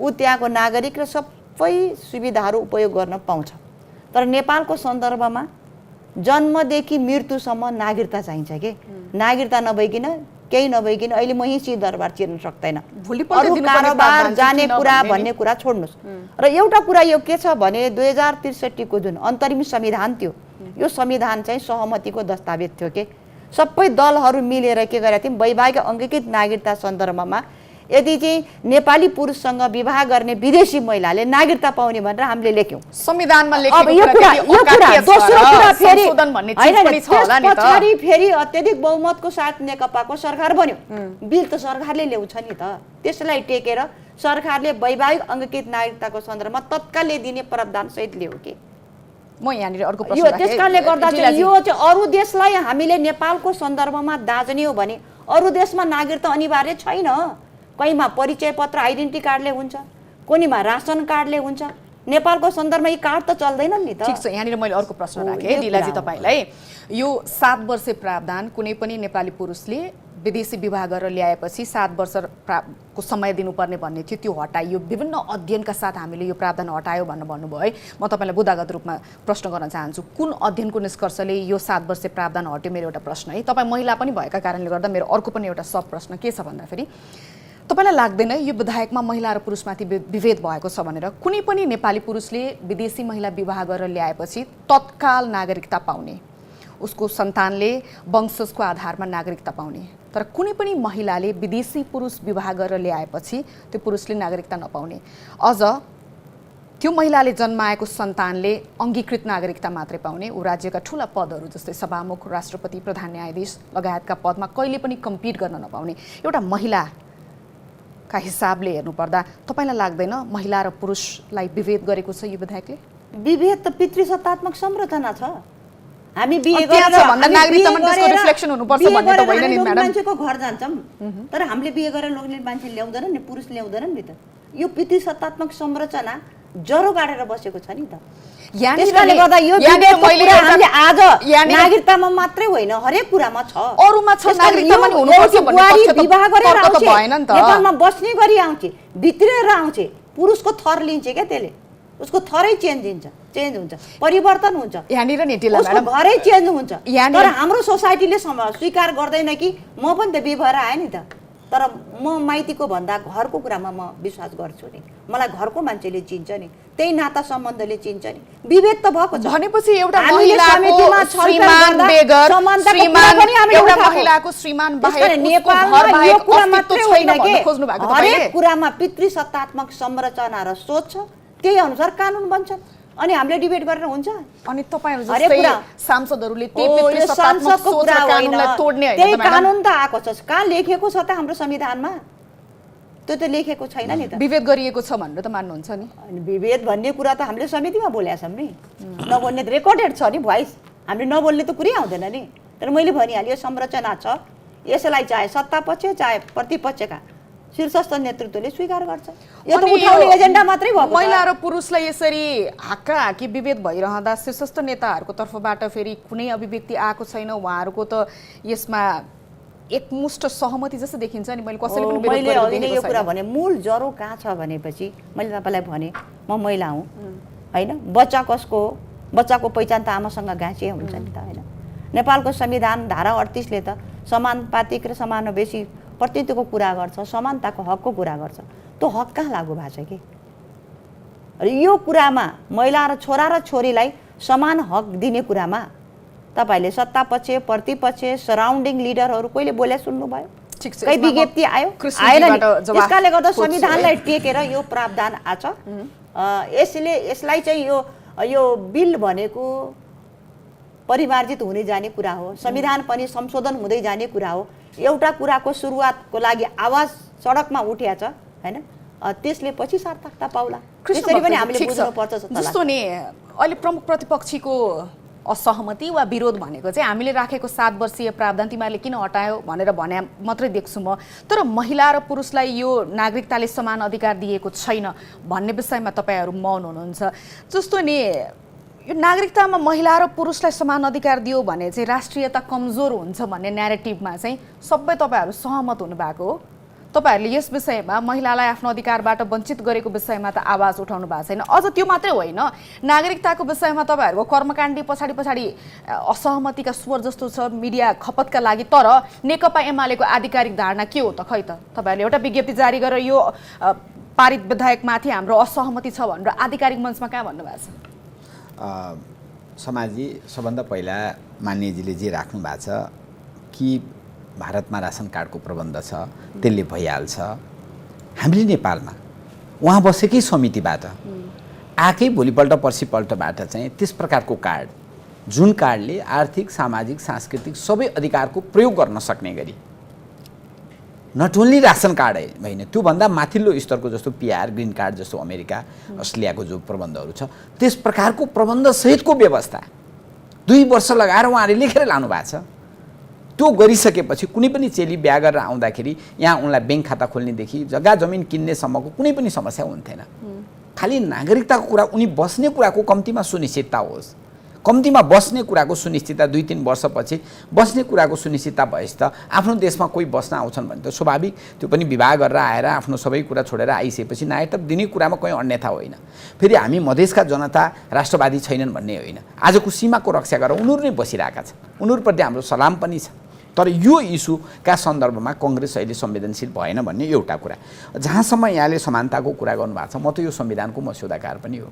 ऊ त्यहाँको नागरिक र सबै सुविधाहरू उपयोग गर्न पाउँछ। तर नेपालको सन्दर्भमा जन्मदेखि मृत्युसम्म नागरिकता चाहिन्छ कि। नागरिकता नभइकन केही नभइकन अहिले म हिँसी दरबार चिर्न सक्दैन, अरू कारोबार जाने कुरा भन्ने कुरा छोड्नुहोस्। र एउटा कुरा यो के छ भने 2063 को जुन अन्तरिम संविधान थियो, यो संविधान चाहिँ सहमतिको दस्तावेज थियो कि। सबै दलहरू मिलेर के गरेका थियौँ, वैवाहिक अङ्गीकृत नागरिकता सन्दर्भमा यदि चाहिँ नेपाली पुरुषसँग विवाह गर्ने विदेशी महिलाले नागरिकता पाउने भनेर हामीले लेख्यौँ संविधानमा। पछाडि फेरि अत्यधिक बहुमतको साथ नेकपाको सरकार बन्यो, बिल त सरकारले ल्याउँछ नि त। त्यसलाई टेकेर सरकारले वैवाहिक अङ्गीकृत नागरिकताको सन्दर्भमा तत्कालले दिने प्रावधान सहित ल्यायो कि। म यहाँनिर अर्को प्रश्न यो त्यसकारणले गर्दा चाहिँ यो चाहिँ अरू देशलाई हामीले नेपालको सन्दर्भमा दाज्ने हो भने अरू देशमा नागरिकता अनिवार्य छैन। कहीँमा परिचय पत्र आइडेन्टिटी कार्डले हुन्छ, कोहीमा रासन कार्डले हुन्छ। नेपालको सन्दर्भमा यी कार्ड त चल्दैनन् नि त। ठिक छ, यहाँनिर मैले अर्को प्रश्न राखेँ लीलाजी तपाईँलाई। यो 7 वर्षे प्रावधान कुनै पनि नेपाली पुरुषले विदेशी विवाह गरेर ल्याएपछि 7 वर्षको समय दिनुपर्ने भन्ने थियो, त्यो हटाइयो। विभिन्न अध्ययनका साथ हामीले यो प्रावधान हटायो भन्नुभयो है। म तपाईँलाई बुदागत रूपमा प्रश्न गर्न चाहन्छु, कुन अध्ययनको निष्कर्षले यो 7 वर्षे प्रावधान हट्यो? मेरो एउटा प्रश्न है। तपाईँ महिला पनि भएका कारणले गर्दा मेरो अर्को पनि एउटा सब प्रश्न के छ भन्दाखेरि, तपाईँलाई लाग्दैन यो विधायकमा महिला र पुरुषमाथि विभेद भएको छ भनेर? कुनै पनि नेपाली पुरुषले विदेशी महिला विवाह गरेर ल्याएपछि तत्काल नागरिकता पाउने, उसको सन्तानले वंशजको आधारमा नागरिकता पाउने। तर कुनै पनि महिलाले विदेशी पुरुष विवाह गरेर ल्याएपछि त्यो पुरुषले नागरिकता नपाउने। अझ त्यो महिलाले जन्माएको सन्तानले अङ्गीकृत नागरिकता मात्रै पाउने। ऊ राज्यका ठुला पदहरू जस्तै सभामुख, राष्ट्रपति, प्रधान न्यायाधीश लगायतका पदमा कहिले पनि कम्पिट गर्न नपाउने। एउटा महिला का हिसाबले हेर्नुपर्दा तपाईँलाई लाग्दैन महिला र पुरुषलाई विभेद गरेको छ यो विधेयकले? विभेद त पितृसत्तात्मक संरचना छ। हामी बिहे मान्छेको घर जान्छौँ, तर हामीले बिहे गरेर लोग्ने मान्छे ल्याउँदैन नि, पुरुष ल्याउँदैन नि त। यो पितृसत्तात्मक संरचना जरो गाडेर बसेको छ नि त। त्यसले गर्दा यो हामीले आज नागरिकतामा मात्रै होइन हरेक कुरामा छ, अरूमा छ। नागरिकतामा नि हुनुपर्छ भन्ने पक्ष त विवाह गरेर आउँछ, भएन नि त। नेपालमा बस्ने गरी आउँछ, भित्रेर आउँछ, पुरुषको थर लिन्छ क्या, त्यसले उसको थरै चेन्ज हुन्छ, परिवर्तन हुन्छ। यहाँनिर नि ढिला म्याडम घरै चेन्ज हुन्छ। तर हाम्रो सोसाइटीले स्वीकार गर्दैन कि म पनि त बिहे भएर आएँ नि त, तर म माइतीको भन्दा घरको कुरामा म विश्वास गर्छु नि। मलाई घरको मान्छेले चिन्छ नि, त्यही नाता सम्बन्धले चिन्छ नि। विभेद त भएको छ भनेपछि एउटा हामीले महिलाको समितिमा छलफल श्रीमान गर्दा बेगर समानताको कुरा पनि हामीले एउटा उठाएको। महिलाको श्रीमान बाहेक त्यसकारण उसको नेपालमा घर यो बाहेक कुरा अस्तित्व मात्रै छैन होइन भन्न के, खोज्नु भएको तपाईले? हरेक कुरामा पितृसत्तात्मक संरचना र सोच छ, त्यही अनुसार कानुन बन्छ। अनि हामीले डिबेट गरेर हुन्छ? अनि तपाईहरु हरेक जस्तै कुरा सांसदहरूले ओ, त्यही यो पितृसत्तात्मक संसदको सोच र कुरा होइन। कानुनलाई तोड्ने त्यही होइन त म्याडम? कानुन त आएको छ, कहाँ लेखेको छ त हाम्रो संविधानमा? त्यो त लेखेको छैन नि त। विभेद गरिएको छ भनेर त मान्नुहुन्छ नि? अनि विभेद भन्ने कुरा त हामीले समितिमा बोलेका छौँ नि। नबोल्ने त रेकर्डेड छ नि भोइस, हामीले नबोल्ने त कुरै आउँदैन नि। तर मैले भनिहालेँ यो संरचना छ, यसलाई चाहे सत्तापक्ष चाहे प्रतिपक्षका शीर्षस्थ नेतृत्वले स्वीकार गर्छ। यो त अनि उठाउने यो एजेन्डा मात्रै भएको छ। महिला र पुरुषलाई यसरी हाकाहाकी विभेद भइरहँदा शीर्षस्थ नेताहरूको तर्फबाट फेरि कुनै अभिव्यक्ति आएको छैन, उहाँहरूको त यसमा एकमुष्ट सहमति जस्तो देखिन्छ नि। मैले कसैले पनि विरोध मैले गरेको अघि नै यो देखेको कुरा छैन। भने मूल जरो कहाँ छ भनेपछि मैले तपाईँलाई भने म महिला हुँ होइन, बच्चा कसको हो, बच्चाको पहिचान त आमासँग गाँसिए हुन्छ नि त होइन। नेपालको संविधान धारा 38ले त समानुपातिक र समानुवेशी प्रतिनिधित्वको कुरा गर्छ, समानताको हकको कुरा गर्छ। त्यो हक कहाँ लागू भएको छ कि? र यो कुरामा महिला र छोरा र छोरीलाई समान हक दिने कुरामा तपाईँले सत्तापक्ष प्रतिपक्ष सराउन्डिङ लिडरहरू कहिले बोले सुन्नुभयो? ठिक छ, कहीँ यसमा म विज्ञप्ति आयो? कृष्णजीबाट आएन नि। जवाफ त्यसकारणले गर्दा खोज्छु है। संविधानलाई टेकेर यो प्रावधान आछ। यसलाई चाहिँ यो बिल भनेको परिमार्जित हुने जाने कुरा हो, संविधान पनि संशोधन हुँदै जाने कुरा हो। एउटा कुराको सुरुवातको लागि आवाज सडकमा उठिया छ होइन, त्यसले पछि सार्थकता पाउला। त्यसरी पनि हामीले बुझ्नुपर्छ जस्तो लाग्छ। जस्तो नि अहिले प्रमुख प्रतिपक्षीको असहमति वा विरोध भनेको चाहिँ हामीले राखेको 7 वर्षीय प्रावधान तिमीहरूले किन हटायो भनेर भने मात्रै देख्छु म। तर महिला र पुरुषलाई यो नागरिकताले समान अधिकार दिएको छैन भन्ने विषयमा तपाईँहरू मौन हुनुहुन्छ। जस्तो नि यो नागरिकतामा महिला र पुरुषलाई समान अधिकार दियो भने चाहिँ राष्ट्रियता कमजोर हुन्छ भन्ने न्यारेटिभमा चाहिँ सबै तपाईँहरू सहमत हुनुभएको हो। तपाईहरूले यस विषयमा महिलालाई आफ्नो अधिकारबाट वञ्चित गरेको विषयमा त आवाज उठाउनु भएको छैन। अझ त्यो मात्रै होइन, नागरिकताको विषयमा तपाईँहरूको कर्मकाण्डी पछाडि पछाडि असहमतिका स्वर जस्तो छ मिडिया खपतका लागि। तर नेकपा एमालेको आधिकारिक धारणा के हो त? खै त तपाईँहरूले एउटा विज्ञप्ति जारी गरेर यो पारित विधेयकमाथि हाम्रो असहमति छ भनेर आधिकारिक मञ्चमा कहाँ भन्नुभएको छ? समाजी सबभन्दा पहिला मान्यजीले जे राख्नु भएको छ कि भारतमा रासन कार्डको प्रबन्ध छ, त्यसले भइहाल्छ। हामीले नेपालमा उहाँ बसेकै समितिबाट आएकै भोलिपल्ट पर्सिपल्टबाट चाहिँ त्यस प्रकारको कार्ड जुन कार्डले आर्थिक सामाजिक सांस्कृतिक सबै अधिकारको प्रयोग गर्न सक्ने गरी, नट ओन्ली रासन कार्ड होइन त्योभन्दा माथिल्लो स्तरको जस्तो पिआर ग्रिन कार्ड जस्तो अमेरिका अस्ट्रेलियाको जो प्रबन्धहरू छ त्यस प्रकारको प्रबन्धसहितको व्यवस्था 2 वर्ष लगाएर उहाँले लेखेर लानु भएको छ। त्यो गरिसकेपछि कुनै पनि चेली बिहा गरेर आउँदाखेरि यहाँ उनलाई ब्याङ्क खाता खोल्नेदेखि जग्गा जमिन किन्नेसम्मको कुनै पनि समस्या हुन्थेन। खालि नागरिकताको कुरा उनी बस्ने कुराको कम्तीमा सुनिश्चितता होस्, कम्तीमा बस्ने कुराको सुनिश्चितता 2-3 वर्षपछि बस्ने कुराको सुनिश्चितता भएपछि त आफ्नो देशमा कोही बस्न आउँछन् भने त स्वाभाविक त्यो पनि विवाह गरेर आएर आफ्नो सबै कुरा छोडेर आइसकेपछि नागरिकता दिने कुरामा कुनै अन्यथा होइन। फेरि हामी मधेसका जनता राष्ट्रवादी छैनन् भन्ने होइन, आजको सीमाको रक्षा गरेर उनीहरू नै बसिरहेका छन्, उनीहरूप्रति हाम्रो सलाम पनि छ। तर यो इस्युका सन्दर्भमा कङ्ग्रेस अहिले संवेदनशील भएन भन्ने एउटा कुरा। जहाँसम्म यहाँले समानताको कुरा गर्नुभएको छ, म त यो संविधानको मस्यौदाकार पनि हो।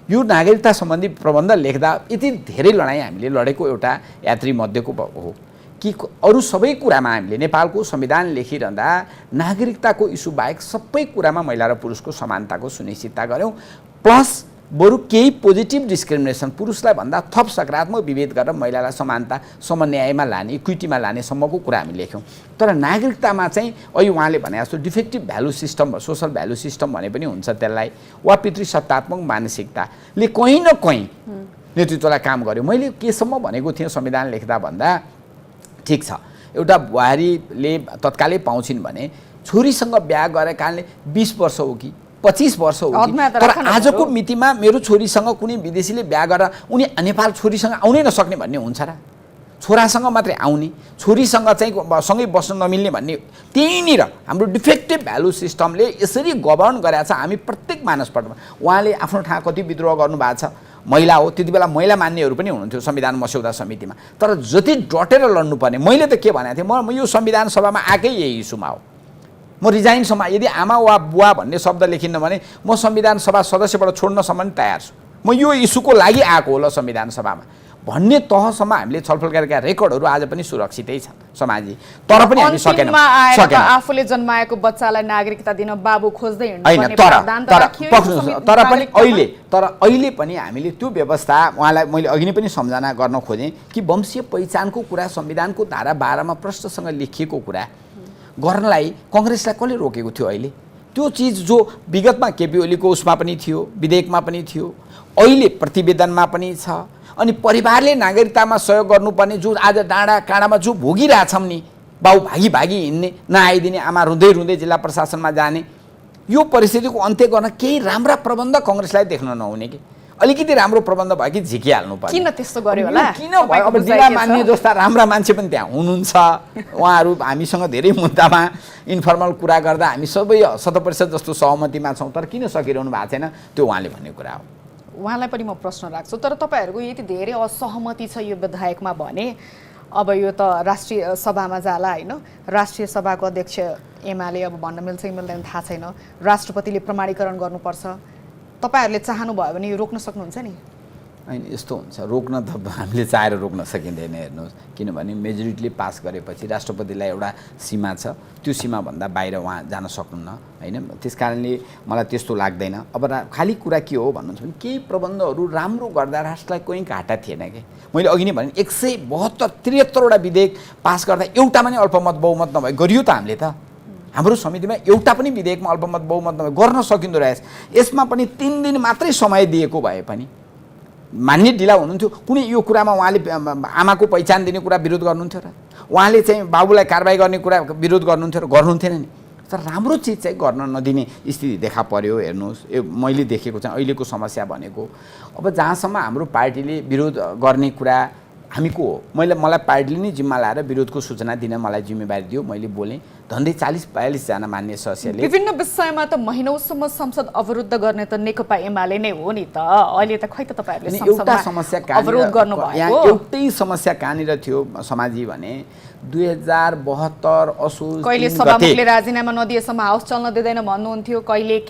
यो नागरिकता सम्बन्धी प्रबन्ध लेख्दा यति धेरै लडाइँ हामीले लडेको एउटा यात्री मध्येको हो कि अरू सबै कुरामा हामीले नेपालको संविधान लेखिरहँदा नागरिकताको इस्यु बाहेक सबै कुरामा महिला र पुरुषको समानताको सुनिश्चितता गऱ्यौँ। प्लस बरु केही पोजिटिभ डिस्क्रिमिनेसन पुरुषलाई भन्दा थप सकारात्मक विभेद गरेर महिलालाई समानता समन्यायमा लाने इक्विटीमा लानेसम्मको कुरा हामी लेख्यौँ। तर नागरिकतामा चाहिँ अहिले उहाँले भने जस्तो defective value system social value system भने पनि हुन्छ त्यसलाई, वा पितृसत्तात्मक मानसिकताले कहीँ न कहीँ नेतृत्वलाई काम गर्यो। मैले केसम्म भनेको थिएँ संविधान लेख्दा भन्दा ठिक छ एउटा बुहारीले तत्कालै पाउँछिन् भने छोरीसँग बिहा गरेर कारणले 20 वर्ष हो कि 25 वर्ष हो कि, तर आजको मितिमा मेरो छोरीसँग कुनै विदेशीले बिहा गरेर उनी नेपाल छोरीसँग आउनै नसक्ने भन्ने हुन्छ र? छोरासँग मात्रै आउने, छोरीसँग चाहिँ सँगै बस्न नमिल्ने भन्ने त्यहीँनिर हाम्रो डिफेक्टिभ भ्यालु सिस्टमले यसरी गभर्न गरेको छ हामी प्रत्येक मानसपटमा। उहाँले आफ्नो ठाउँ कति विद्रोह गर्नुभएको छ, महिला हो, त्यति बेला महिला मान्नेहरू पनि हुनुहुन्थ्यो संविधान मस्यौदा समितिमा। तर जति डटेर लड्नुपर्ने, मैले त के भनेको थिएँ, म यो संविधान सभामा आएकै यही इस्युमा हो, म रिजाइनसम्म, यदि आमा वा बुवा भन्ने शब्द लेखिन्न भने म संविधान सभा सदस्यबाट छोड्नसम्म पनि तयार छु, म यो इस्युको लागि आएको होला संविधान सभामा भन्ने तहसम्म हामीले छलफल गरेका रेकर्डहरू आज पनि सुरक्षितै छन् समाजी। तर पनि हामी सकेनौँ। आफूले जन्माएको बच्चालाई नागरिकता दिन बाबु खोज्दै हिँड्नुपर्ने प्रावधान त राखियो। तर अहिले पनि हामीले त्यो व्यवस्था, उहाँलाई मैले अघि नै पनि सम्झना गर्न खोजेँ कि वंशीय पहिचानको कुरा संविधानको धारा 12 मा प्रष्टसँग लेखिएको कुरा गर्नलाई कङ्ग्रेसलाई कसले रोकेको थियो? अहिले त्यो चिज जो विगतमा केपी ओलीको उसमा पनि थियो, विधेयकमा पनि थियो, अहिले प्रतिवेदनमा पनि छ। अनि परिवारले नागरिकतामा सहयोग गर्नुपर्ने जो आज डाँडा काँडामा जो भोगिरहेछौँ नि, बाउ भागी भागी हिँड्ने, नआइदिने आमा रुँदै रुँदै जिल्ला प्रशासनमा जाने, यो परिस्थितिको अन्त्य गर्न केही राम्रा प्रबन्ध कङ्ग्रेसलाई देख्न नहुने कि अलिकति राम्रो प्रबन्ध भयो कि झिकिहाल्नु पर्यो। किन त्यस्तो गर्यो होला? किन भयो? अब जिल्ला मान्ने जस्ता राम्रा मान्छे पनि त्यहाँ हुनुहुन्छ, उहाँहरू हामीसँग धेरै मुद्दामा इन्फर्मल कुरा गर्दा हामी सबै 100% जस्तो सहमतिमा छौँ, तर किन सकिरहनु भएको छैन? त्यो उहाँले भन्ने कुरा हो। उहाँलाई पनि म प्रश्न राख्छु, तर तपाईँहरूको यति धेरै असहमति छ यो विधेयकमा भने अब यो त राष्ट्रिय सभामा जाला होइन? राष्ट्रिय सभाको अध्यक्ष एमाले अब भन्न मिल्छ कि मिल्दैन थाहा छैन, राष्ट्रपतिले प्रमाणीकरण गर्नुपर्छ, तपाईँहरूले चाहनुभयो भने यो रोक्न सक्नुहुन्छ नि? होइन, यस्तो हुन्छ, रोक्न त हामीले चाहेर रोक्न सकिँदैन। हेर्नुहोस्, किनभने मेजोरिटीले पास गरेपछि राष्ट्रपतिलाई एउटा सीमा छ, त्यो सीमाभन्दा बाहिर उहाँ जान सक्नुहुन्न होइन। त्यस कारणले मलाई त्यस्तो लाग्दैन। अब खालि कुरा के हो भन्नुहुन्छ भने केही प्रबन्धहरू राम्रो गर्दा राष्ट्रलाई कोही घाटा थिएन कि। मैले अघि नै भने 172-73वटा विधेयक पास गर्दा एउटामा नि अल्पमत बहुमत नभए गरियो त हामीले त। हाम्रो समितिमा एउटा पनि विधेयकमा अल्पमत बहुमत नभए गर्न सकिँदो रहेछ। यसमा पनि 3 दिन मात्रै समय दिएको भए पनि मान्य ढिला हुनुहुन्थ्यो। कुनै यो कुरामा उहाँले आमाको पहिचान दिने कुरा विरोध गर्नुहुन्थ्यो र उहाँले चाहिँ बाबुलाई कारबाही गर्ने कुरा विरोध गर्नुहुन्थ्यो र गर्नुहुन्थेन नि। तर राम्रो चिज चाहिँ गर्न नदिने स्थिति देखा पर्यो। हेर्नुहोस्, यो मैले देखेको चाहिँ अहिलेको समस्या भनेको अब जहाँसम्म हाम्रो पार्टीले विरोध गर्ने कुरा हामी को हो, मलाई पार्टीले नै जिम्मा लाएर विरोधको सूचना दिन मलाई जिम्मेवारी दियो, मैले बोलेँ। झन्डै 40-42 जना मान्य सदस्यले विभिन्न विषयमा त महिनौसम्म संसद अवरुद्ध गर्ने त नेकपा एमाले नै हो नि त। अहिले त खै त तपाईँहरूले एउटा समस्या अवरोध गर्नुभयो। एउटै समस्या कहाँनिर थियो समाजी भने 2072 असोज कहिले सभामुखले राजीनामा नदिएसम्म हाउस चल्न दिँदैन भन्नुहुन्थ्यो, कहिले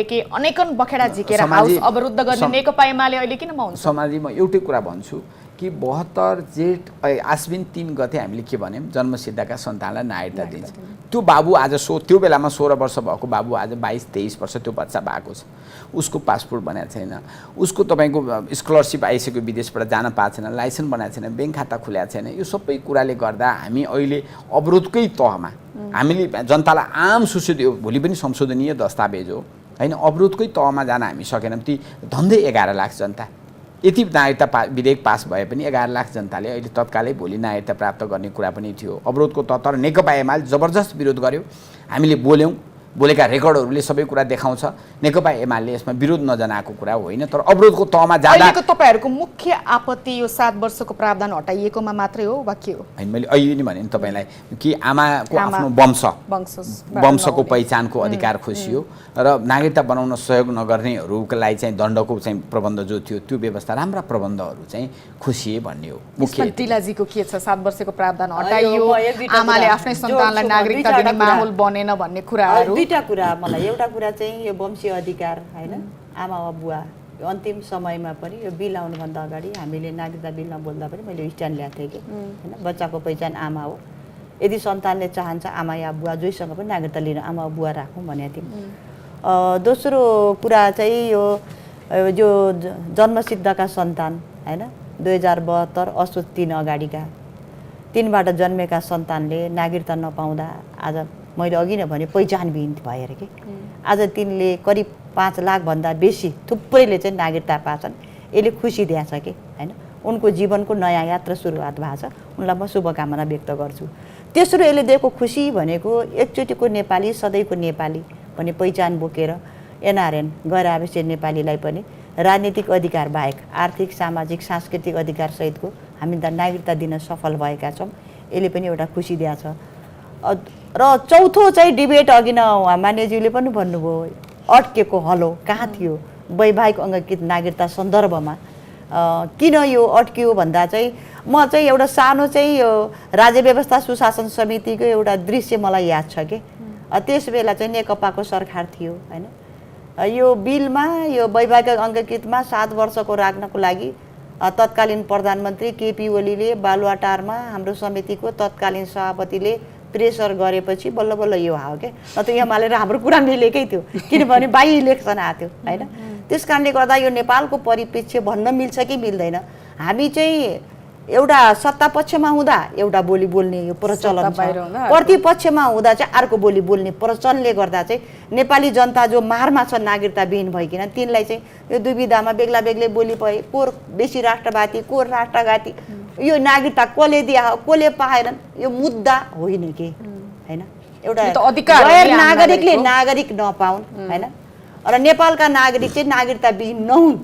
के अनेकन बखेडा झिकेर हाउस अवरुद्ध गर्ने नेकपा एमाले अहिले किन म हुन्छ? समाजी म एउटै कुरा भन्छु कि 72 जेठ आश्विन 3 गते हामीले के भन्यौँ, जन्मसिद्धका सन्तानलाई नागरिकता दिन्छ। त्यो बाबु आज त्यो बेलामा 16 वर्ष भएको बाबु आज 22-23 वर्ष त्यो बच्चा भएको छ, उसको पासपोर्ट बनाएको छैन, उसको तपाईँको स्कलरसिप आइसक्यो, विदेशबाट जान पाएको छैन, लाइसेन्स बनाएको छैन, ब्याङ्क खाता खुलेको छैन। यो सबै कुराले गर्दा हामी अहिले अवरोधकै तहमा हामीले जनतालाई आम सुझाव, भोलि पनि संशोधनीय दस्तावेज हो होइन, अवरोधकै तहमा जान हामी सकेनौँ। ती झन्डै 11 लाख जनता, यति नागरिकता विधेयक पास भए पनि 11 लाख जनताले अहिले तत्कालै भोलि नागरिकता प्राप्त गर्ने कुरा पनि थियो। अवरोधको तर नेकपा एमाले जबरजस्त विरोध गर्यो। हामीले बोलेका रेकर्डहरूले सबै कुरा देखाउँछ। नेकपा एमाले यसमा विरोध नजनाएको कुरा होइन, तर अवरोधको तहमा जाँदा तपाईँहरूको मुख्य आपत्ति यो 7 वर्षको प्रावधान हटाइएकोमा मात्रै हो वा के हो? होइन, मैले अहिले नै भने तपाईँलाई कि आमाको आफ्नो वंशको पहिचानको अधिकार खोसियो र नागरिकता बनाउन सहयोग नगर्नेहरूलाई चाहिँ दण्डको चाहिँ प्रबन्ध जो थियो त्यो व्यवस्था, राम्रा प्रबन्धहरू चाहिँ खोसिए भन्ने हो मुख्य। टिलाजीको के छ? 7 वर्षको प्रावधान हटाइयो, आमाले आफ्नै सन्तानलाई नागरिकता दिने माहौल बनेन भन्ने कुराहरू। दुईटा कुरा मलाई, एउटा कुरा चाहिँ यो वंशीय अधिकार होइन, आमा वा बुवा यो अन्तिम समयमा पनि यो बिल आउनुभन्दा अगाडि हामीले नागरिकता बिलमा बोल्दा पनि मैले स्ट्यान्ड ल्याएको थिएँ कि होइन, बच्चाको पहिचान आमा हो, यदि सन्तानले चाहन्छ आमा या बुवा जोइसँग पनि नागरिकता लिन आमा बुवा राखौँ भनेको थियौँ। दोस्रो कुरा चाहिँ यो जो जन्मसिद्धका सन्तान होइन, 2072 असोज 3 अगाडिका 3बाट जन्मेका सन्तानले नागरिकता नपाउँदा आज मैले अघि नै भने पहिचानविहीन भएर कि आज तिनले करिब 5 लाखभन्दा बेसी थुप्रैले चाहिँ नागरिकता पाछन्। यसले खुसी दिएछ कि होइन, उनको जीवनको नयाँ यात्रा सुरुवात भएको छ, उनलाई म शुभकामना व्यक्त गर्छु। तेस्रो यसले दिएको खुसी भनेको एकचोटिको नेपाली सधैँको नेपाली भन्ने पहिचान बोकेर एनआरएन गैर आवासीय नेपालीलाई पनि राजनीतिक अधिकार बाहेक आर्थिक सामाजिक सांस्कृतिक अधिकार सहितको हामी त नागरिकता दिन सफल भएका छौँ। यसले पनि एउटा खुसी दिएछ। र चौथो चाहिँ डिबेट अघि न मान्यज्यूले पनि भन्नुभयो, अड्केको हलो कहाँ थियो? वैवाहिक अङ्गीकृत नागरिकता सन्दर्भमा किन यो अड्कियो भन्दा चाहिँ म चाहिँ एउटा सानो चाहिँ यो राज्य व्यवस्था सुशासन समितिको एउटा दृश्य मलाई याद छ कि त्यस बेला चाहिँ नेकपाको सरकार थियो होइन। यो बिलमा यो वैवाहिक अङ्गीकृतमा 7 वर्षको राख्नको लागि तत्कालीन प्रधानमन्त्री केपी ओलीले बालुवाटारमा हाम्रो समितिको तत्कालीन सभापतिले प्रेसर गरेपछि बल्ल बल्ल यो आयो क्या। न त एमाले र हाम्रो कुरा मिलेकै थियो, किनभने बाई इलेक्सन आएको थियो होइन। त्यस कारणले गर्दा यो नेपालको परिप्रेक्ष्य भन्न मिल्छ कि मिल्दैन। हामी चाहिँ एउटा सत्ता पक्षमा हुँदा एउटा बोली बोल्ने यो प्रचलन छ, प्रतिपक्षमा हुँदा चाहिँ अर्को बोली बोल्ने प्रचलनले गर्दा चाहिँ नेपाली जनता जो मारमा छ नागरिकताविहीन भइकन तिनलाई चाहिँ यो दुविधामा बेग्ला बेग्लै बोली पाए, को बेसी राष्ट्रवादी को राष्ट्रघाती, यो नागरिकता कसले दिया हो कसले पाएनन् यो मुद्दा होइन कि होइन। एउटा गैर नागरिकले नागरिक नपाउन् होइन र नेपालका नागरिक चाहिँ नागरिकताविहीन नहुन्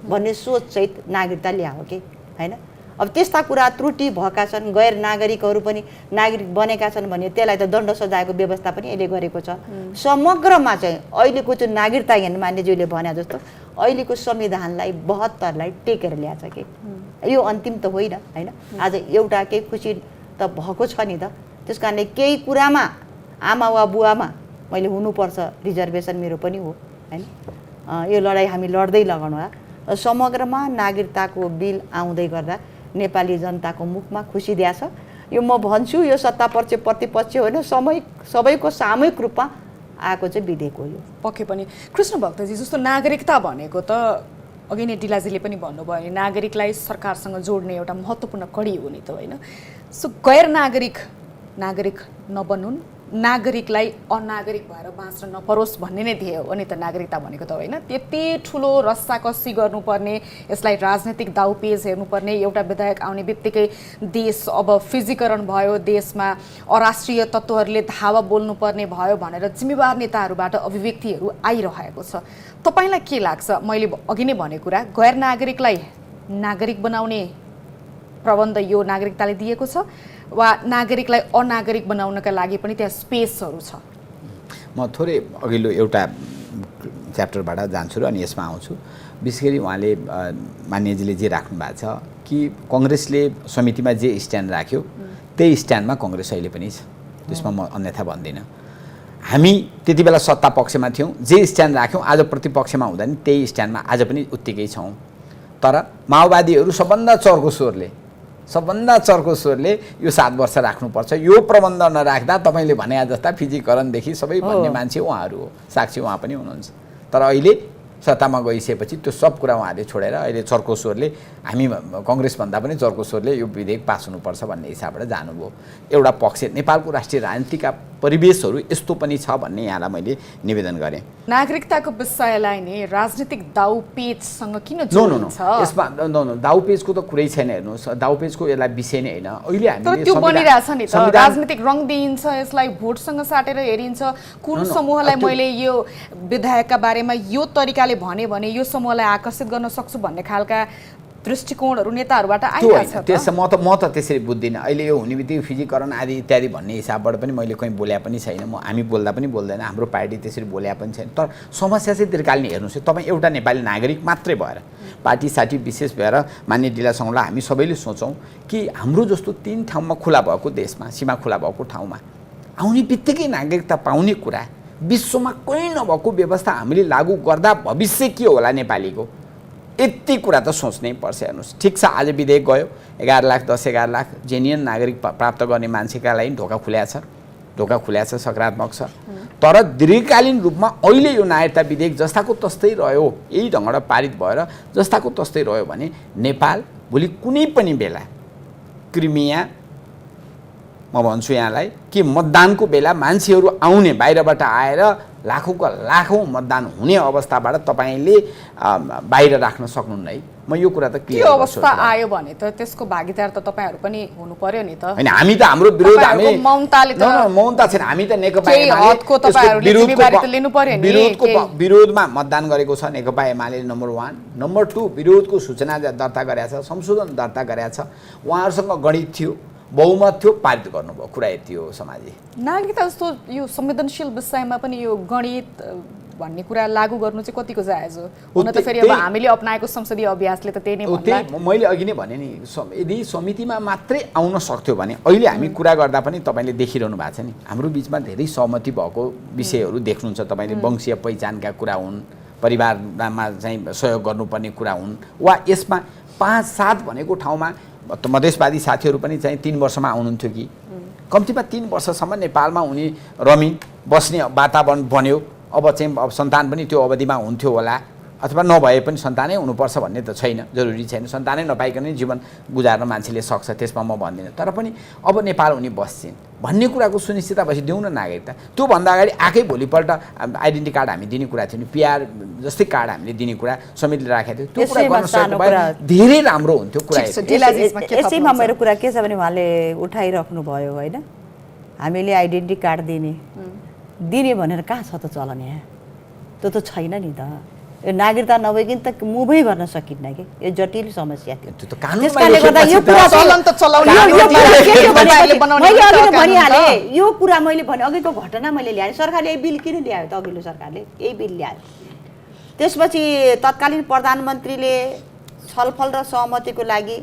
भन्ने सोच सहित नागरिकता ल्यायो कि होइन। अब त्यस्ता कुरा त्रुटि भएका छन्, गैर नागरिकहरू पनि नागरिक बनेका छन् भने त्यसलाई त दण्ड सजायको व्यवस्था पनि यसले गरेको छ। समग्रमा चाहिँ अहिलेको त्यो नागरिकता ऐन मान्यज्यूले भने जस्तो अहिलेको संविधानलाई 72लाई टेकेर ल्याएको छ कि यो अन्तिम त होइन होइन। आज एउटा केही खुसी त भएको छ नि त। त्यस कारणले केही कुरामा आमा वा बुवामा मैले हुनुपर्छ रिजर्भेसन मेरो पनि हो होइन। यो लडाइँ हामी लड्दै लगाउनु होला। समग्रमा नागरिकताको बिल आउँदै गर्दा नेपाली जनताको मुखमा खुसी दिएछ। यो म भन्छु यो सत्तापक्ष प्रतिपक्ष होइन सबैको सामूहिक रूपमा आएको चाहिँ विधेयक हो यो। पक्कै पनि कृष्ण भक्तजी जस्तो नागरिकता भनेको त अघि नै डिलाजीले पनि भन्नुभयो नि नागरिकलाई सरकारसँग जोड्ने एउटा महत्त्वपूर्ण कडी हो नि त होइन। सो गैर नागरिक नबनुन्, नागरिकलाई अनागरिक भएर बाँच्न नपरोस् भन्ने नै ध्येय हो नि त नागरिकता भनेको त होइन। त्यति ठुलो रस्साकस्सी गर्नुपर्ने, यसलाई राजनीतिक दाउपेच हेर्नुपर्ने, एउटा विधेयक आउने बित्तिकै देश अब फिजीकरण भयो, देशमा अराष्ट्रिय तत्त्वहरूले धावा बोल्नुपर्ने भयो भनेर जिम्मेवार नेताहरूबाट अभिव्यक्तिहरू आइरहेको छ। तपाईँलाई के लाग्छ? मैले अघि नै भनेको कुरा गैर नागरिकलाई नागरिक बनाउने प्रबन्ध यो नागरिकताले दिएको छ वा नागरिकलाई अनागरिक बनाउनका लागि पनि त्यहाँ स्पेसहरू छ? म थोरै अघिल्लो एउटा च्याप्टरबाट जान्छु र अनि यसमा आउँछु। विशेष गरी उहाँले मान्यजीले जे राख्नु भएको छ कि कङ्ग्रेसले समितिमा जे स्ट्यान्ड राख्यो त्यही स्ट्यान्डमा कङ्ग्रेस अहिले पनि छ, त्यसमा म अन्यथा भन्दिनँ। हामी त्यति बेला सत्ता पक्षमा थियौँ, जे स्ट्यान्ड राख्यौँ आज प्रतिपक्षमा हुँदा नि त्यही स्ट्यान्डमा आज पनि उत्तिकै छौँ। तर माओवादीहरू सबभन्दा चर्को स्वरले यो 7 वर्ष राख्नुपर्छ, यो प्रबन्ध नराख्दा तपाईँले भने जस्ता फिजिकरणदेखि सबै भन्ने मान्छे उहाँहरू हो, साक्षी उहाँ पनि हुनुहुन्छ। तर अहिले सत्तामा गइसकेपछि त्यो सब कुरा उहाँले छोडेर अहिले चर्को स्वरले हामी कङ्ग्रेसभन्दा पनि चर्को स्वरले यो विधेयक पास हुनुपर्छ भन्ने हिसाबबाट जानुभयो। एउटा पक्ष नेपालको राष्ट्रिय राजनीतिका परिवेशहरू यस्तो पनि छ भन्ने यहाँलाई मैले निवेदन गरेँ। नागरिकताको विषयलाई नै राजनीतिक दाउपेचसँग किन जोडिन्छ? यसमा दाउपेचको त कुरै छैन। हेर्नुहोस् दाउपेचको यसलाई विषय नै होइन। अहिले हामीले त्यो बनिरहेछ नि त, राजनीतिक रङ दिइन्छ, यसलाई भोटसँग साटेर हेरिन्छ। कुन समूहलाई मैले यो विधेयकका बारेमा यो तरिकाले भने यो समूहलाई आकर्षित गर्न सक्छु भन्ने खालका दृष्टिकोणहरू नेताहरूबाट आइरहेछ। म त त्यसरी बुझ्दिनँ। अहिले यो हुने बित्तिकै फिजिकरण आदि इत्यादि भन्ने हिसाबबाट पनि मैले कहीँ बोल्या पनि छैन। हामी बोल्दा पनि बोल्दैन, हाम्रो पार्टी त्यसरी बोल्या पनि छैन। तर समस्या चाहिँ दीर्घकालीन हेर्नुहोस्, तपाईँ एउटा नेपाली नागरिक मात्रै भएर पार्टी साटी विशेष भएर मान्य डिलासँगलाई हामी सबैले सोचौँ कि हाम्रो जस्तो 3 ठाउँमा खुला भएको देशमा, सीमा खुला भएको ठाउँमा आउने बित्तिकै नागरिकता पाउने कुरा विश्वमा कहीँ नभएको व्यवस्था हामीले लागू गर्दा भविष्य के होला नेपालीको, यति कुरा त सोच्नै पर्छ। हेर्नुहोस् ठिक छ, आज विधेयक गयो 11 लाख 10-11 लाख जेन्युन नागरिक प्राप्त गर्ने मान्छेका लागि ढोका खुल्या छ, सकारात्मक छ। तर दीर्घकालीन रूपमा अहिले यो नागरिकता विधेयक जस्ताको तस्तै रह्यो, यही ढङ्गबाट पारित भएर जस्ताको तस्तै रह्यो भने नेपाल भोलि कुनै पनि बेला क्रिमिया, म भन्छु यहाँलाई कि मतदानको बेला मान्छेहरू आउने बाहिरबाट आएर लाखौँ मतदान हुने अवस्थाबाट तपाईँले बाहिर राख्न सक्नुहुन्न है। म यो कुरा त क्लियर गर्छु। त्यो अवस्था आयो भने त त्यसको भागीदार त तपाईँहरू पनि हुनु पर्यो नि त। हैन, हामी त हाम्रो विरोध हामी मौनता छैन। हामी त नेकपा विरोधमा मतदान गरेको छ नेकपा एमाले नम्बर 1। नम्बर 2 विरोधको सूचना दर्ता गरेको छ, संशोधन दर्ता गरेको छ, उहाँहरूसँग गणित थियो, बहुमत थियो, पारित गर्नुभयो। कुरा यति हो। समाजी नागरिकता जस्तो यो संवेदनशील विषयमा पनि यो गणित भन्ने कुरा लागू गर्नु चाहिँ कतिको जायज हो? हुन त फेरि अब हामीले अपनाएको संसदीय अभ्यासले त त्यही नै भन्ला। मैले अघि नै भने नि, यदि समितिमा मात्रै आउन सक्थ्यो भने अहिले हामी कुरा गर्दा पनि तपाईँले देखिरहनु भएको छ नि, हाम्रो बिचमा धेरै सहमति भएको विषयहरू देख्नुहुन्छ तपाईँले। वंशीय पहिचानका कुरा हुन्, परिवारमा चाहिँ सहयोग गर्नुपर्ने कुरा हुन्, वा यसमा 5-7 भनेको ठाउँमा मधेसवादी साथीहरू पनि चाहिँ 3 वर्षमा आउनुहुन्थ्यो कि कम्तीमा 3 वर्षसम्म नेपालमा उनी रमिन बस्ने वातावरण बन्यो। अब चाहिँ सन्तान पनि त्यो अवधिमा हुन्थ्यो होला, अथवा नभए पनि सन्तानै हुनुपर्छ भन्ने त छैन, जरुरी छैन। सन्तानै नपाइकन जीवन गुजार्न मान्छेले सक्छ, त्यसमा म भन्दिनँ। तर पनि अब नेपाल उनी बस्छिन् भन्ने कुराको सुनिश्चितता भएपछि देऊ न नागरिकता। त्योभन्दा अगाडि आएकै भोलिपल्ट आइडेन्टिटी कार्ड हामी दिने कुरा थियो नि, पिआर जस्तै कार्ड हामीले दिने कुरा समितिले राखेको थियो, त्यो कुरा गर्न सक्नु भए धेरै राम्रो हुन्थ्यो। कुरा यसैमा मेरो कुरा के छ भने उहाँले उठाइराख्नु भयो होइन, हामीले आइडेन्टिटी कार्ड दिने भनेर कहाँ छ त चलन यहाँ? त्यो त छैन नि त। यो नागरिकता नभइकन त मुभै गर्न सकिन्न कि, यो जटिल समस्या थियो। त्यो त कानुनमा त्यसकारणले गर्दा यो कुरा चलन त चलाउने भनिहालेँ। यो कुरा मैले भने अघिको घटना मैले ल्याएँ, सरकारले यही बिल किन ल्यायो त? अघिल्लो सरकारले यही बिल ल्यायो। त्यसपछि तत्कालीन प्रधानमन्त्रीले छलफल र सहमतिको लागि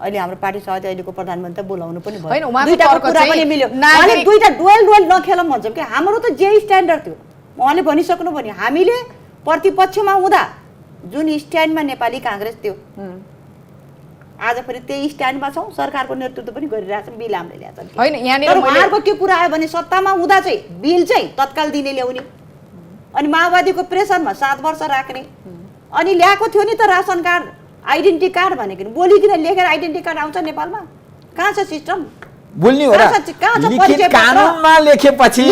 अहिले हाम्रो पार्टी सभापति अहिलेको प्रधानमन्त्री बोलाउनु पनि भयो, दुईटाको कुरा पनि मिल्यो। उहाँले दुईटा डुएल नखेलौँ भन्छौँ कि हाम्रो त जे स्ट्यान्डर्ड थियो उहाँले भनिसक्नु भने हामीले प्रतिपक्षमा हुँदा जुन स्ट्यान्डमा नेपाली काङ्ग्रेस थियो, आज फेरि त्यही स्ट्यान्डमा छौँ, सरकारको नेतृत्व पनि गरिरहेछौँ, बिल हामीले ल्याएको छ। तर उहाँहरूको के कुरा आयो भने सत्तामा हुँदा चाहिँ बिल चाहिँ तत्काल दिने ल्याउने, अनि माओवादीको प्रेसरमा 7 वर्ष राख्ने, अनि ल्याएको थियो नि त रासन कार्ड आइडेन्टिटी कार्ड भनेको बोलिकन लेखेर आइडेन्टिटी कार्ड आउँछ नेपालमा? कहाँ छ सिस्टम? बोल्ने हो र लिखित कानुनमा लेखेपछि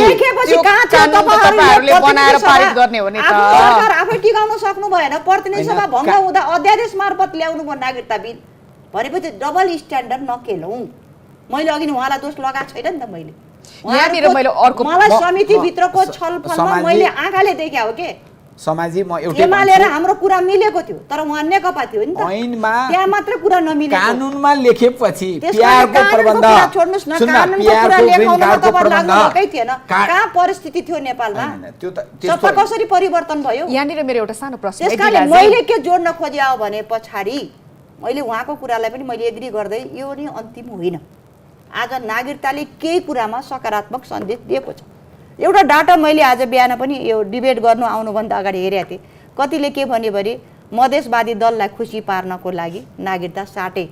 कहाँ छ? तपाईहरुले बनाएर पारित गर्ने हो नि त। सरकार आफै टिकाउन सक्नु भएन, प्रतिनिधि सभा भङ्ग हुँदा अध्यादेश मार्फत ल्याउनु भयो नागरिकता बिल भनेपछि डबल स्ट्यान्डर्ड नखेलौँ। मैले अघि उहाँलाई दोष लगाएको छैन नि त। मलाई समिति भित्रको छलफलमा मैले आँखाले देखे हो के समाजी म एउटै एमाले र हाम्रो कुरा मिलेको थियो, तर उहाँ नेकपा थियो नि त, ऐनमा त्यहाँ मात्र कुरा नमिलेको। कानुनमा लेखेपछि पिआरको प्रबन्ध छोड्नुस् न, कानुनको कुरा लेखाउनमा त लाग्नु भएकै थिएन। कहाँ परिस्थिति थियो नेपालमा? त्यो त सबै कसरी परिवर्तन भयो? यहाँनिर मेरो एउटा सानो प्रश्न, त्यसकारणले मैले के जोड्न खोजे भने पछाडि मैले उहाँको कुरालाई पनि मैले एग्री गर्दै यो नि अन्तिम होइन। आज नागरिकताले केही कुरामा सकारात्मक सन्देश दिएको छ। एउटा डाटा मैले आज बिहान पनि यो डिबेट गर्नु आउनुभन्दा अगाडि हेरेको थिएँ, कतिले के भन्यो भने मधेसवादी दललाई खुसी पार्नको लागि नागरिकता साटै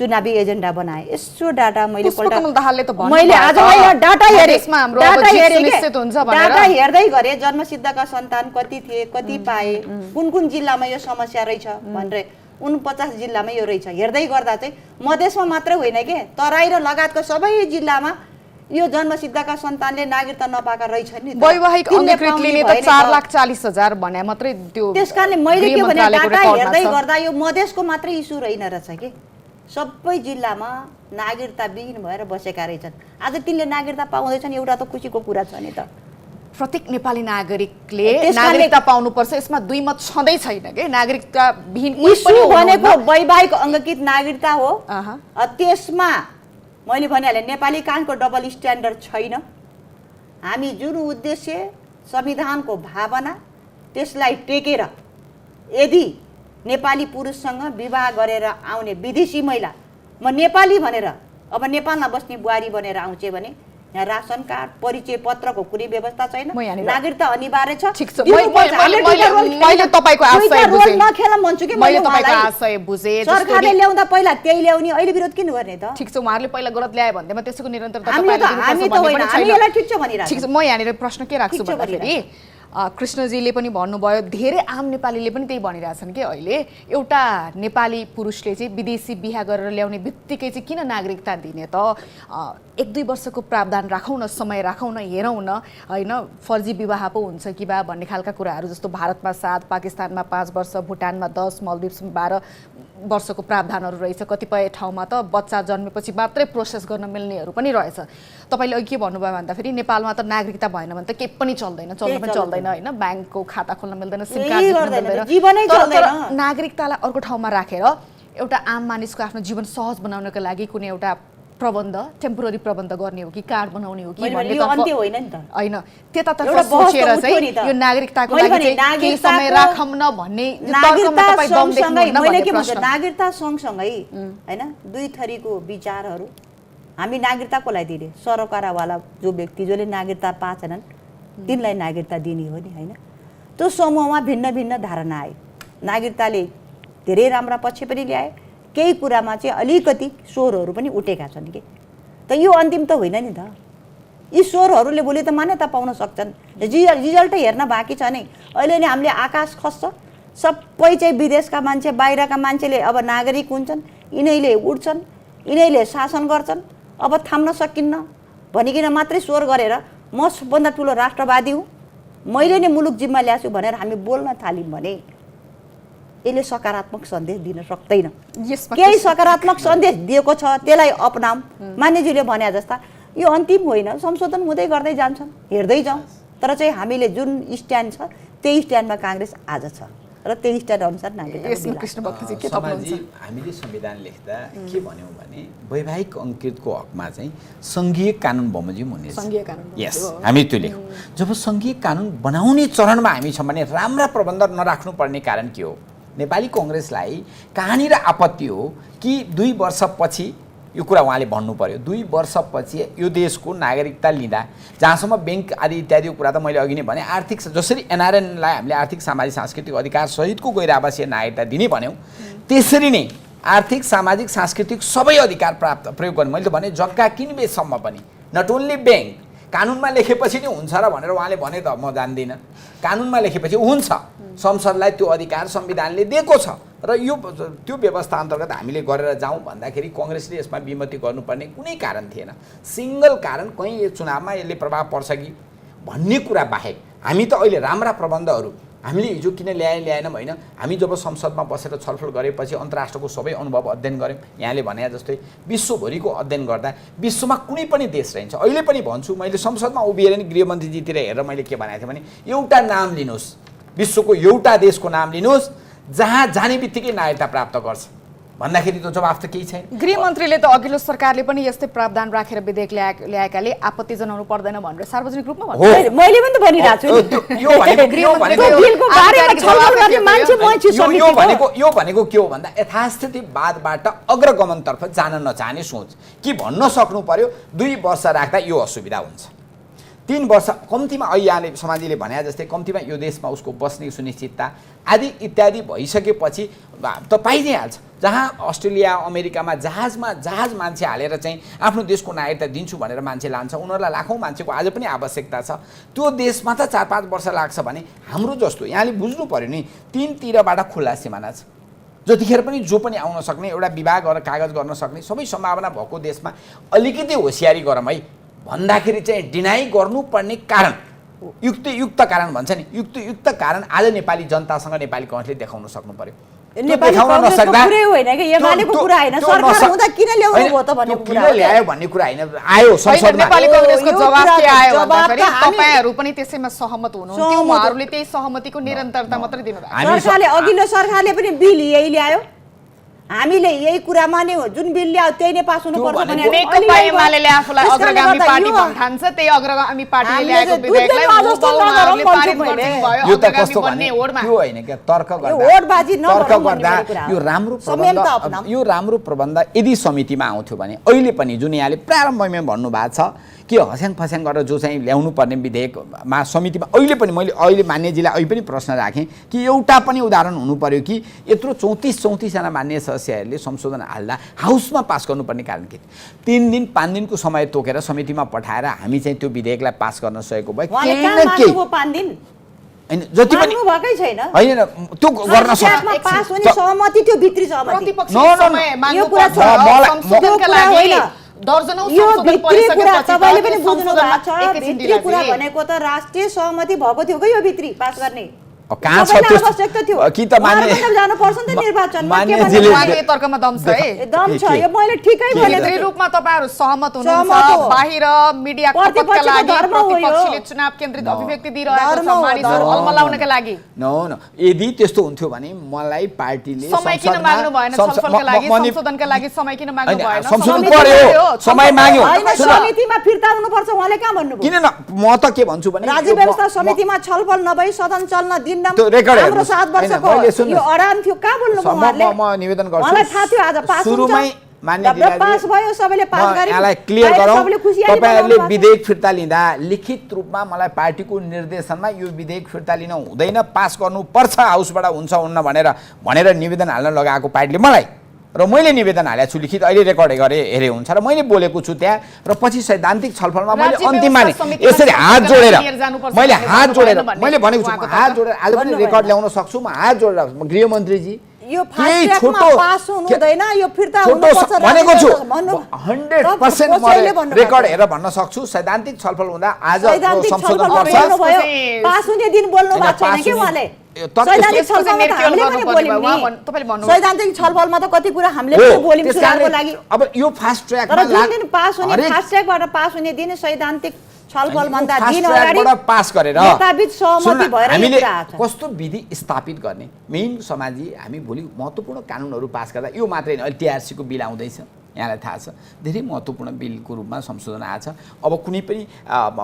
चुनावी एजेन्डा बनाए। यसो डाटा मैले आज डाटा हेर्दै गरेँ, जन्मसिद्धका सन्तान कति थिए, कति पाए, कुन कुन जिल्लामा यो समस्या रहेछ भनेर 49 जिल्लामा यो रहेछ। हेर्दै गर्दा चाहिँ मधेसमा मात्रै होइन के, तराई र लगायतको सबै जिल्लामा यो जन्मसिद्धका सन्तानले नागरिकता नपाएका रहेछन् नि। वैवाहिक अंगीकृत लिने त 4,40,000 भने मात्रै त्यो। त्यसकारणले मैले के भने डाटा हेर्दै गर्दा यो मधेसको मात्रै इस्यु रहेन रहेछ कि, सबै जिल्लामा नागरिकता विहीन भएर बसेका रहेछन्। आज तिनले नागरिकता पाउँदैछन्, एउटा त खुसीको कुरा छ नि त। प्रत्येक नेपाली नागरिकले नागरिकता पाउनुपर्छ, यसमा दुई मत छँदै छैन के। नागरिकता विहीन इस्यु भनेको वैवाहिक अंगीकृत नागरिकता हो। त्यसमा मैले भनिहालेँ नेपाली कानुनको डबल स्ट्यान्डर्ड छैन। हामी जुन उद्देश्य संविधानको भावना त्यसलाई टेकेर यदि नेपाली पुरुषसँग विवाह गरेर आउने विदेशी महिला म नेपाली भनेर अब नेपालमा बस्ने बुहारी बनेर आउँछ भने यहाँ रासन कार्ड परिचय पत्रको कुनै व्यवस्था छैन, नागरिकता अनिवार्य छ। मैले तपाईको आशय बुझेँ, नखेला भन्छु कि मैले तपाईको आशय बुझेँ। सरकारले ल्याउँदा पहिला त्यही ल्याउने, अहिले विरोध किन गर्ने त? ठिक छ, उहाँहरूले पहिला गलत ल्याए भन्दैमा त्यसको निरन्तरता हामी त होइन, हामी यसलाई ठिक छ भनिरहेको। ठिक छ, म यहाँनिर प्रश्न के राख्छु भन्दाखेरि कृष्णजीले पनि भन्नुभयो, धेरै आम नेपालीले पनि त्यही भनिरहेछन् कि अहिले एउटा नेपाली पुरुषले चाहिँ विदेशी बिहा गरेर ल्याउने बित्तिकै चाहिँ किन नागरिकता दिने त? 1-2 वर्षको प्रावधान राखौँ न, समय राखौँ न, हेरौँ न, होइन फर्जी विवाह पो हुन्छ कि बा भन्ने खालका कुराहरू। जस्तो भारतमा 7, पाकिस्तानमा 5 वर्ष, भुटानमा 10, मल्दिप्समा 12 वर्षको प्रावधानहरू रहेछ। कतिपय ठाउँमा त बच्चा जन्मेपछि मात्रै प्रोसेस गर्न मिल्नेहरू पनि रहेछ। तपाईँले अघि के भन्नुभयो भन्दाखेरि नेपालमा त नागरिकता भएन भने त केही पनि चल्दैन, चल्न पनि चल्दैन होइन, ब्याङ्कको खाता खोल्न मिल्दैन, सिम कार्ड जीवनै चल्दैन। नागरिकतालाई अर्को ठाउँमा राखेर एउटा आम मानिसको आफ्नो जीवन सहज बनाउनको लागि कुनै एउटा प्रबन्ध टेम्पोररी प्रबन्ध गर्ने हो कि कार्ड बनाउने हो कि भन्ने यो अन्त्य होइन नि त हैन त्यतातर्फ एउटा बहस त सोचेर उठ्यो चाहिँ नि त। यो नागरिकताको मैले लागि भने चाहिँ केही समय नागरिकताको- राखौँ न भन्ने यो तर्कमा नागरिकता तपाईँ दम सँगसँगै देख्नुहुन्न मैले भन्ने के भन्छु प्रश्न। नागरिकता सँगसँगै हैन दुई थरीको विचारहरू हामी नागरिकता कसलाई दिने सरकारवाला जो व्यक्ति जसले नागरिकता पाएनन् तिनलाई नागरिकता दिने हो नि हैन त्यो समूहमा भिन्न भिन्न धारणा आयो नागरिकताले धेरै राम्रा पक्ष पनि ल्याए केही कुरामा चाहिँ अलिकति स्वरहरू पनि उठेका छन् कि त यो अन्तिम त होइन नि त यी स्वरहरूले भोलि त मान्यता पाउन सक्छन् रिजल्ट हेर्न बाँकी छ नि अहिले नै हामीले आकाश खस्छ सबै चाहिँ विदेशका मान्छे बाहिरका मान्छेले अब नागरिक हुन्छन् यिनैले उड्छन् यिनैले शासन गर्छन् अब थाम्न सकिन्न भनिकन मात्रै स्वर गरेर म सबभन्दा ठुलो राष्ट्रवादी हुँ मैले नै मुलुक जिम्मा ल्याछु भनेर हामी बोल्न थाल्यौँ भने यसले सकारात्मक सन्देश दिन सक्दैन यसमा केही सकारात्मक सन्देश दिएको छ त्यसलाई अपनाऊ मान्यजीले भने जस्ता यो अन्तिम होइन संशोधन हुँदै गर्दै जान्छन् हेर्दै जाउँ तर चाहिँ हामीले जुन स्ट्यान्ड छ त्यही स्ट्यान्डमा काङ्ग्रेस आज छ र त्यही स्ट्यान्ड अनुसार नागरिकता यसमा कृष्ण भक्तजी के समाजी थप्नुहुन्छ हामीले संविधान लेख्दा के भन्यौँ भने वैवाहिक अङ्कृतको हकमा चाहिँ सङ्घीय कानुन बमोजिम हुनेछ सङ्घीय कानुन यस हामी त्यो लेख्यौँ जब सङ्घीय कानुन बनाउने चरणमा हामी छौँ भने राम्रा प्रबन्ध नराख्नुपर्ने कारण के हो नेपाली कङ्ग्रेसलाई कहानी र आपत्ति हो कि 2 वर्षपछि यो कुरा उहाँले भन्नु पर्यो 2 वर्षपछि यो देशको नागरिकता लिँदा जहाँसम्म ब्याङ्क आदि इत्यादिको कुरा त मैले अघि नै भने आर्थिक जसरी एनआरएनलाई हामीले आर्थिक सामाजिक सांस्कृतिक अधिकार सहितको गैर आवासीय नागरिकता दिने भन्यौँ त्यसरी नै आर्थिक सामाजिक सांस्कृतिक सबै अधिकार प्राप्त प्रयोग गर्ने मैले त भने जग्गा किनबेचसम्म पनि नट ओन्ली ब्याङ्क कानुनमा लेखेपछि नै हुन्छ र भनेर उहाँले भने त म जान्दिनँ कानुनमा लेखेपछि हुन्छ संसदलाई त्यो अधिकार संविधानले दिएको छ र यो त्यो व्यवस्था अन्तर्गत हामीले गरेर जाउँ भन्दाखेरि कङ्ग्रेसले यसमा विमति गर्नुपर्ने कुनै कारण थिएन सिङ्गल कारण कहीँ यो चुनावमा यसले प्रभाव पर्छ कि भन्ने कुरा बाहेक हामी त अहिले राम्रा प्रबन्धहरू हामीले हिजो किन ल्याएनौँ होइन हामी जब संसदमा बसेर छलफल गरेपछि अन्तर्राष्ट्रको सबै अनुभव अध्ययन गऱ्यौँ यहाँले भने जस्तै विश्वभरिको अध्ययन गर्दा विश्वमा कुनै पनि देश रहन्छ अहिले पनि भन्छु मैले संसदमा उभिएर नि गृहमन्त्रीजीतिर हेरेर मैले के भनेको थिएँ भने एउटा नाम लिनुहोस् विश्वको एउटा देशको नाम लिनुहोस् जहाँ जाने बित्तिकै नागरिकता प्राप्त गर्छ भन्दाखेरि त जवाफ त केही छैन गृहमन्त्रीले त अघिल्लो सरकारले पनि यस्तै प्रावधान राखेर विधेयक ल्याएकाले आपत्ति जनाउनु पर्दैन भनेर सार्वजनिक रूपमा हो। भन्नु मैले पनि त भनिरहेको छु यो भनेको के हो भन्दा यथास्थितिवादबाट अग्रगमनतर्फ जान नचाहने सोच कि भन्न सक्नु पर्यो 2 वर्ष राख्दा यो असुविधा हुन्छ 3 वर्ष कम्तीमा अहिले यहाँले समाजले भने जस्तै कम्तीमा यो देशमा उसको बस्ने सुनिश्चितता आदि इत्यादि भइसकेपछि त पाइदिइहाल्छ जहाँ अस्ट्रेलिया अमेरिकामा जहाज मान्छे हालेर चाहिँ आफ्नो देशको नागरिकता दिन्छु भनेर मान्छे लान्छ उनीहरूलाई लाखौँ मान्छेको आज पनि आवश्यकता छ त्यो देशमा त 4-5 वर्ष लाग्छ भने हाम्रो जस्तो यहाँले बुझ्नु पर्यो नि 3 तिरबाट खुल्ला सिमाना छ जतिखेर पनि जो पनि आउन सक्ने एउटा विवाह गरेर कागज गर्न सक्ने सबै सम्भावना भएको देशमा अलिकति होसियारी गरौँ है भन्दाखेरि चाहिँ डिनाइ गर्नुपर्ने कारण युक्त कारण भन्छ नि युक्त कारण आज नेपाली जनतासँग नेपाली कङ्ग्रेसले देखाउन सक्नु पर्यो नेपाली कङ्ग्रेसको कुरै होइन कि एमालेको कुरा हैन सरकार हुँदा किन ल्याउनु भयो त भन्ने कुरा किन ल्यायो भन्ने कुरा हैन आयो संसदमा नेपाली कङ्ग्रेसको यो जवाफ कुरा के आयो जवाफ भन्दाखेरि त हामी- तपाईहरु पनि त्यसैमा सहमत हुनुहुन्थ्यो उहाँहरूले त्यही सहमतिको निरन्तरता मात्रै दिनुभएको हामी सरकारले अघिल्लो सरकारले पनि बिल यही ल्यायो हामीले यही कुरामा नै हो जुन बिल ल्यायो त्यही नै पास हुनुपर्छ भने नेकपा एमालेले आफूलाई अग्रगामी पार्टी भन्ठान्छ त्यही अग्रगामी पार्टीले ल्याएको विधेयकलाई उहाँहरूले पारित गरिदिनु भयो यो त अग्रगामी कस्तो बन्ने भने होडमा त्यो होइन के तर्क यो गर्दा होडबाजी नगरौँ तर्क भन्ने गर्दा कुरा हो। यो राम्रो संयम त अपनाऊ। प्रबन्ध यो राम्रो प्रबन्ध यदि समितिमा आउँथ्यो भने अहिले पनि जुन यहाँले प्रारम्भमै भन्नु भएको छ कि हस्याङ फस्याङ गरेर जो चाहिँ ल्याउनु पर्ने विधेयकमा समितिमा अहिले पनि मैले अहिले मान्यजीलाई अहिले पनि प्रश्न राखेँ कि एउटा पनि उदाहरण हुनु पर्यो कि यत्रो 34जना मान्य सदस्यहरूले संशोधन हाल्दा हाउसमा पास गर्नुपर्ने कारण के 3 दिन 5 दिनको समय तोकेर समितिमा पठाएर हामी चाहिँ त्यो विधेयकलाई पास गर्न सकेको भए उहाँले केही कहाँ न केही मान्नुभयो 5 दिन हैन जति पनि मान्नु भएकै छैन होइन त्यो गर्न संसदमा पास हुने सक्छ सहमति त्यो भित्री सहमति प्रतिपक्ष No, no, no. समय माग्नु यो कुरा पर्छ मलाई- संशोधनका यो कुरा लागि होइन। दर्जनौं यो संशोधन भित्री कुरा परिसकेपछि तपाईले त पनि बुझ्नु संशोधनमा भएको छ एकैछिन भित्री ढिला कुरा चाहिँ। भनेको त राष्ट्रिय सहमति भएको थियो कि यो भित्री पास गर्ने कहाँ छ सबैलाई आवश्यक त थियो कि त माने जानुपर्छ नि त निर्वाचनमा के मान्यजीले उहाँको यो तर्कमा दम छ है दम छ यो मैले ठिकै भने केन्द्रीय रूपमा तपाईहरु सहमत सहमत हुनुहुन्छ हो। बाहिर मिडिया खपतका प्रतिपक्षको लागि धर्म हो यो। प्रतिपक्षले चुनाव केन्द्रित अभिव्यक्ति दिइरहेको छ धर्म हो, मानिसहरु धर्म। अल्मलाउनका लागि नो यदि त्यस्तो हुन्थ्यो भने मलाई पार्टीले समय किन माग्नु भएन छलफलका लागि संशोधनका लागि समय किन माग्नु भएन संशोधन समिति पर्यो समय माग्यो हैन समितिमा फिर्ता हुनुपर्छ उहाँले कहाँ भन्नुभयो किन म त के भन्छु भने राज्य व्यवस्था समितिमा छलफल नभई सदन चल्न दिन्न त्यो रेकर्ड हाम्रो हेर्नुहोस्। 7 हैन, वर्षको मैले सुन्नुहोस्। यो अडान थियो कहाँ बोल्नुभयो उहाँले म निवेदन गर्छु उहाँलाई थाहा थियो आज पास सुरुमै मान्य हुन्छ पास भयो सबैले पास गरे यहाँलाई क्लियर गरौँ सबैले खुसियाली तपाईहरुले मनाउनु विधेयक फिर्ता लिँदा लिखित रूपमा मलाई पार्टीको निर्देशनमा यो विधेयक फिर्ता लिन हुँदैन पास गर्नुपर्छ हाउसबाट हुन्छ हुन्न भनेर निवेदन हाल्न लगाएको पार्टीले मलाई र मैले निवेदन हालेको छु लिखित अहिले रेकर्ड गरे हेरे हुन्छ र मैले बोलेको छु त्यहाँ र पछि सैद्धान्तिक छलफलमा मैले राज्य अन्तिममा व्यवस्था नि समितिमा यसरी हात छलफलका जोडेर लागि लिएर जानुपर्छ मैले भन्ने हात जोडेर भन्नु मैले भनेको छु उहाँको हात तर्क। जोडेर आज पनि भन्नु रेकर्ड भएन। ल्याउन सक्छु म हात जोडेर गृहमन्त्रीजी यो केही फास्ट ट्र्याकमा छोटो- पास हुनु के- हुँदैन यो फिर्ता छोटो हुनुपर्छ भनेको छु भन्नु 100% कसैले म भन्नु रेकर्ड भएको। हेरेर भन्न सक्छु सैद्धान्तिक छलफल हुँदा आज सैद्धान्तिक संशोधन छलफल गर्छ बोल्नुभयो त्यसपछि- पास हुने दिन बोल्नु हैन, भएको छैन पास के हुने- उहाँले तर सैद्धान्तिक त्यसपछि छलफलमा त निर्क्रियल हामीले पनि गर्नुपर्ने बोल्यौँ भयो। नि। तपाईँले भन्नुभयो। सैद्धान्तिक छलफलमा त कति कुरा हामीले हो, पनि बोल्यौँ त्यस सुधारको कारणले लागि अब यो फास्ट तर ट्र्याकमा जुन दिन पास हुने हरेक- फास्ट ट्र्याकबाट पास हुने दिन सैद्धान्तिक छलफल भन्दा फास्ट दिन अगाडि ट्र्याकबाट पास गरेर नेताबीच सहमति सुन्नु न, भएर यो हामीले कुरा आएको छ। कस्तो विधि स्थापित गर्ने मेन समाजी हामी भोलि महत्त्वपूर्ण कानुनहरू पास गर्दा यो मात्रै होइन अहिले टिआरसी को बिल आउँदैछ यहाँलाई थाहा छ धेरै महत्त्वपूर्ण बिलको रूपमा संशोधन आएको छ अब कुनै पनि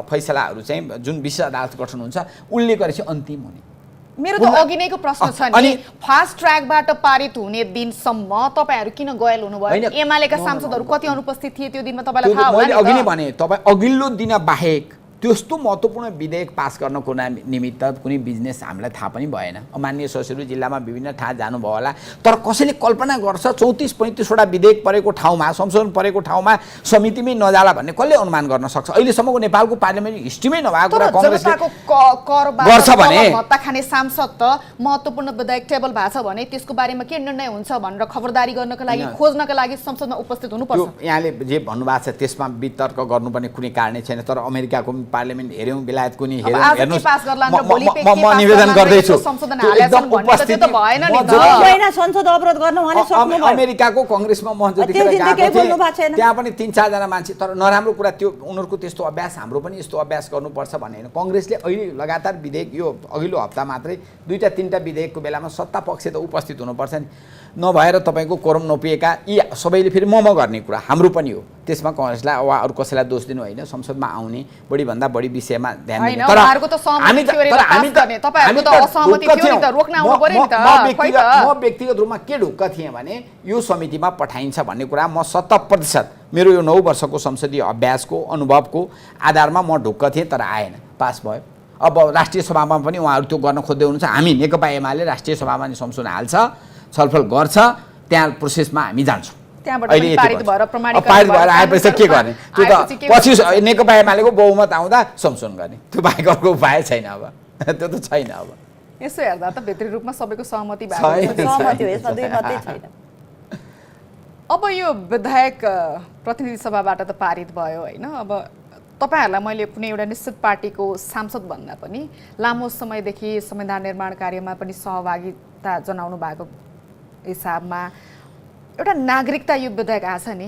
फैसलाहरू चाहिँ जुन विशेष अदालत गठन हुन्छ उसले गरेपछि अन्तिम हुने मेरो त अघि नैको प्रश्न छ नि फास्ट ट्र्याकबाट पारित हुने दिनसम्म तपाईहरु किन गयल हुनुभयो होइन, एमालेका सांसदहरू कति अनुपस्थित थिए त्यो दिनमा तपाईलाई त्यो थाहा मैले होला अघि नै नि त? भने तपाईँ अघिल्लो दिन बाहेक त्यस्तो महत्त्वपूर्ण विधेयक पास गर्नको निमित्त कुनै बिजनेस हामीलाई थाहा पनि भएन माननीय सदस्यहरू जिल्लामा विभिन्न ठाउँ जानुभयो होला तर कसैले कल्पना गर्छ 34-35वटा विधेयक परेको ठाउँमा संशोधन परेको ठाउँमा समितिमै नजाला भन्ने कसले अनुमान गर्न सक्छ अहिलेसम्मको नेपालको पार्लियामेन्ट हिस्ट्रीमै नभएको कुरा तर कांग्रेसले जनताको करबाट गर्छ भने भत्ता खाने सांसद त महत्त्वपूर्ण विधेयक टेबल भएको छ भने त्यसको बारेमा के निर्णय हुन्छ भनेर खबरदारी गर्नका लागि खोज्नका लागि संसदमा उपस्थित हुनुपर्छ त्यो यहाँले जे भन्नुभएको छ त्यसमा वितर्क गर्नुपर्ने कुनै कारणै छैन तर अमेरिकाको पार्लियामेन्ट हेर्यौं बेलायतको नि अब आज के हेर्नुस् पास गर्ला र भोलि के म पास निवेदन गर्ला गर्दैछु र संशोधन हालेछन् एकदम भन्ने त त्यो त भएन नि त। दुई महिना संसद अवरोध गर्न उहाँले सक्नुभयो अमेरिकाको कङ्ग्रेसमा म जतिखेर त्यो दिन त केही गएको बोल्नु भएको थिएँ छैन। त्यहाँ पनि 3-4 जना मान्छे तर नराम्रो कुरा त्यो उनीहरूको त्यस्तो अभ्यास हाम्रो पनि यस्तो अभ्यास गर्नुपर्छ भन्ने होइन कङ्ग्रेसले अहिले लगातार विधेयक यो अघिल्लो हप्ता मात्रै 2-3टा विधेयकको बेलामा सत्ता पक्ष त उपस्थित हुनुपर्छ नि नभएर तपाईँको कोरम नपिएका यी सबैले फेरि म गर्ने कुरा हाम्रो पनि हो त्यसमा कङ्ग्रेसलाई वा अरू कसैलाई दोष दिनु होइन संसदमा आउने बढीभन्दा बढी विषयमा ध्यान दिने हैन, उहाँहरूको त सहमति थियो रे पास गर्ने, तपाईहरूको त असहमति थियो नि त, रोक्न आउनु पर्यो नि त, खोइ त। म व्यक्तिगत रूपमा के ढुक्क थिएँ भने यो समितिमा पठाइन्छ भन्ने कुरा म 70% मेरो यो 9 वर्षको संसदीय अभ्यासको अनुभवको आधारमा म ढुक्क थिएँ तर आएन पास भयो अब राष्ट्रिय सभामा पनि उहाँहरू त्यो गर्न खोज्दै हुनुहुन्छ हामी नेकपा एमाले राष्ट्रिय सभामा नि संशोधन हाल्छ छलफल गर्छ त्यहाँ प्रोसेसमा हामी जान्छौँ त्यहाँबाट अहिले पनि यति पारित भयो। भएर अब प्रमाणीकरण पारित भएर भएर आएपछि के गर्ने त्यो आएपछि त के पछि हुन्छ? नेकपा एमालेको बहुमत आउँदा संशोधन गर्ने त्यो बाहेक अर्को उपाय छैन अब त्यो त छैन अब यसो हेर्दा त भित्री रूपमा सबैको सहमति छैन। भएको छ। सहमति हो यसमा दुई मात्रै छैन अब यो विधायक प्रतिनिधि सभाबाट त पारित भयो होइन अब तपाईहरुलाई मैले कुनै एउटा निश्चित पार्टीको सांसद भन्दा पनि लामो समयदेखि संविधान निर्माण कार्यमा पनि सहभागिता जनाउनु भएको हिसाबमा एउटा नागरिकता यो विधेयक आछ नि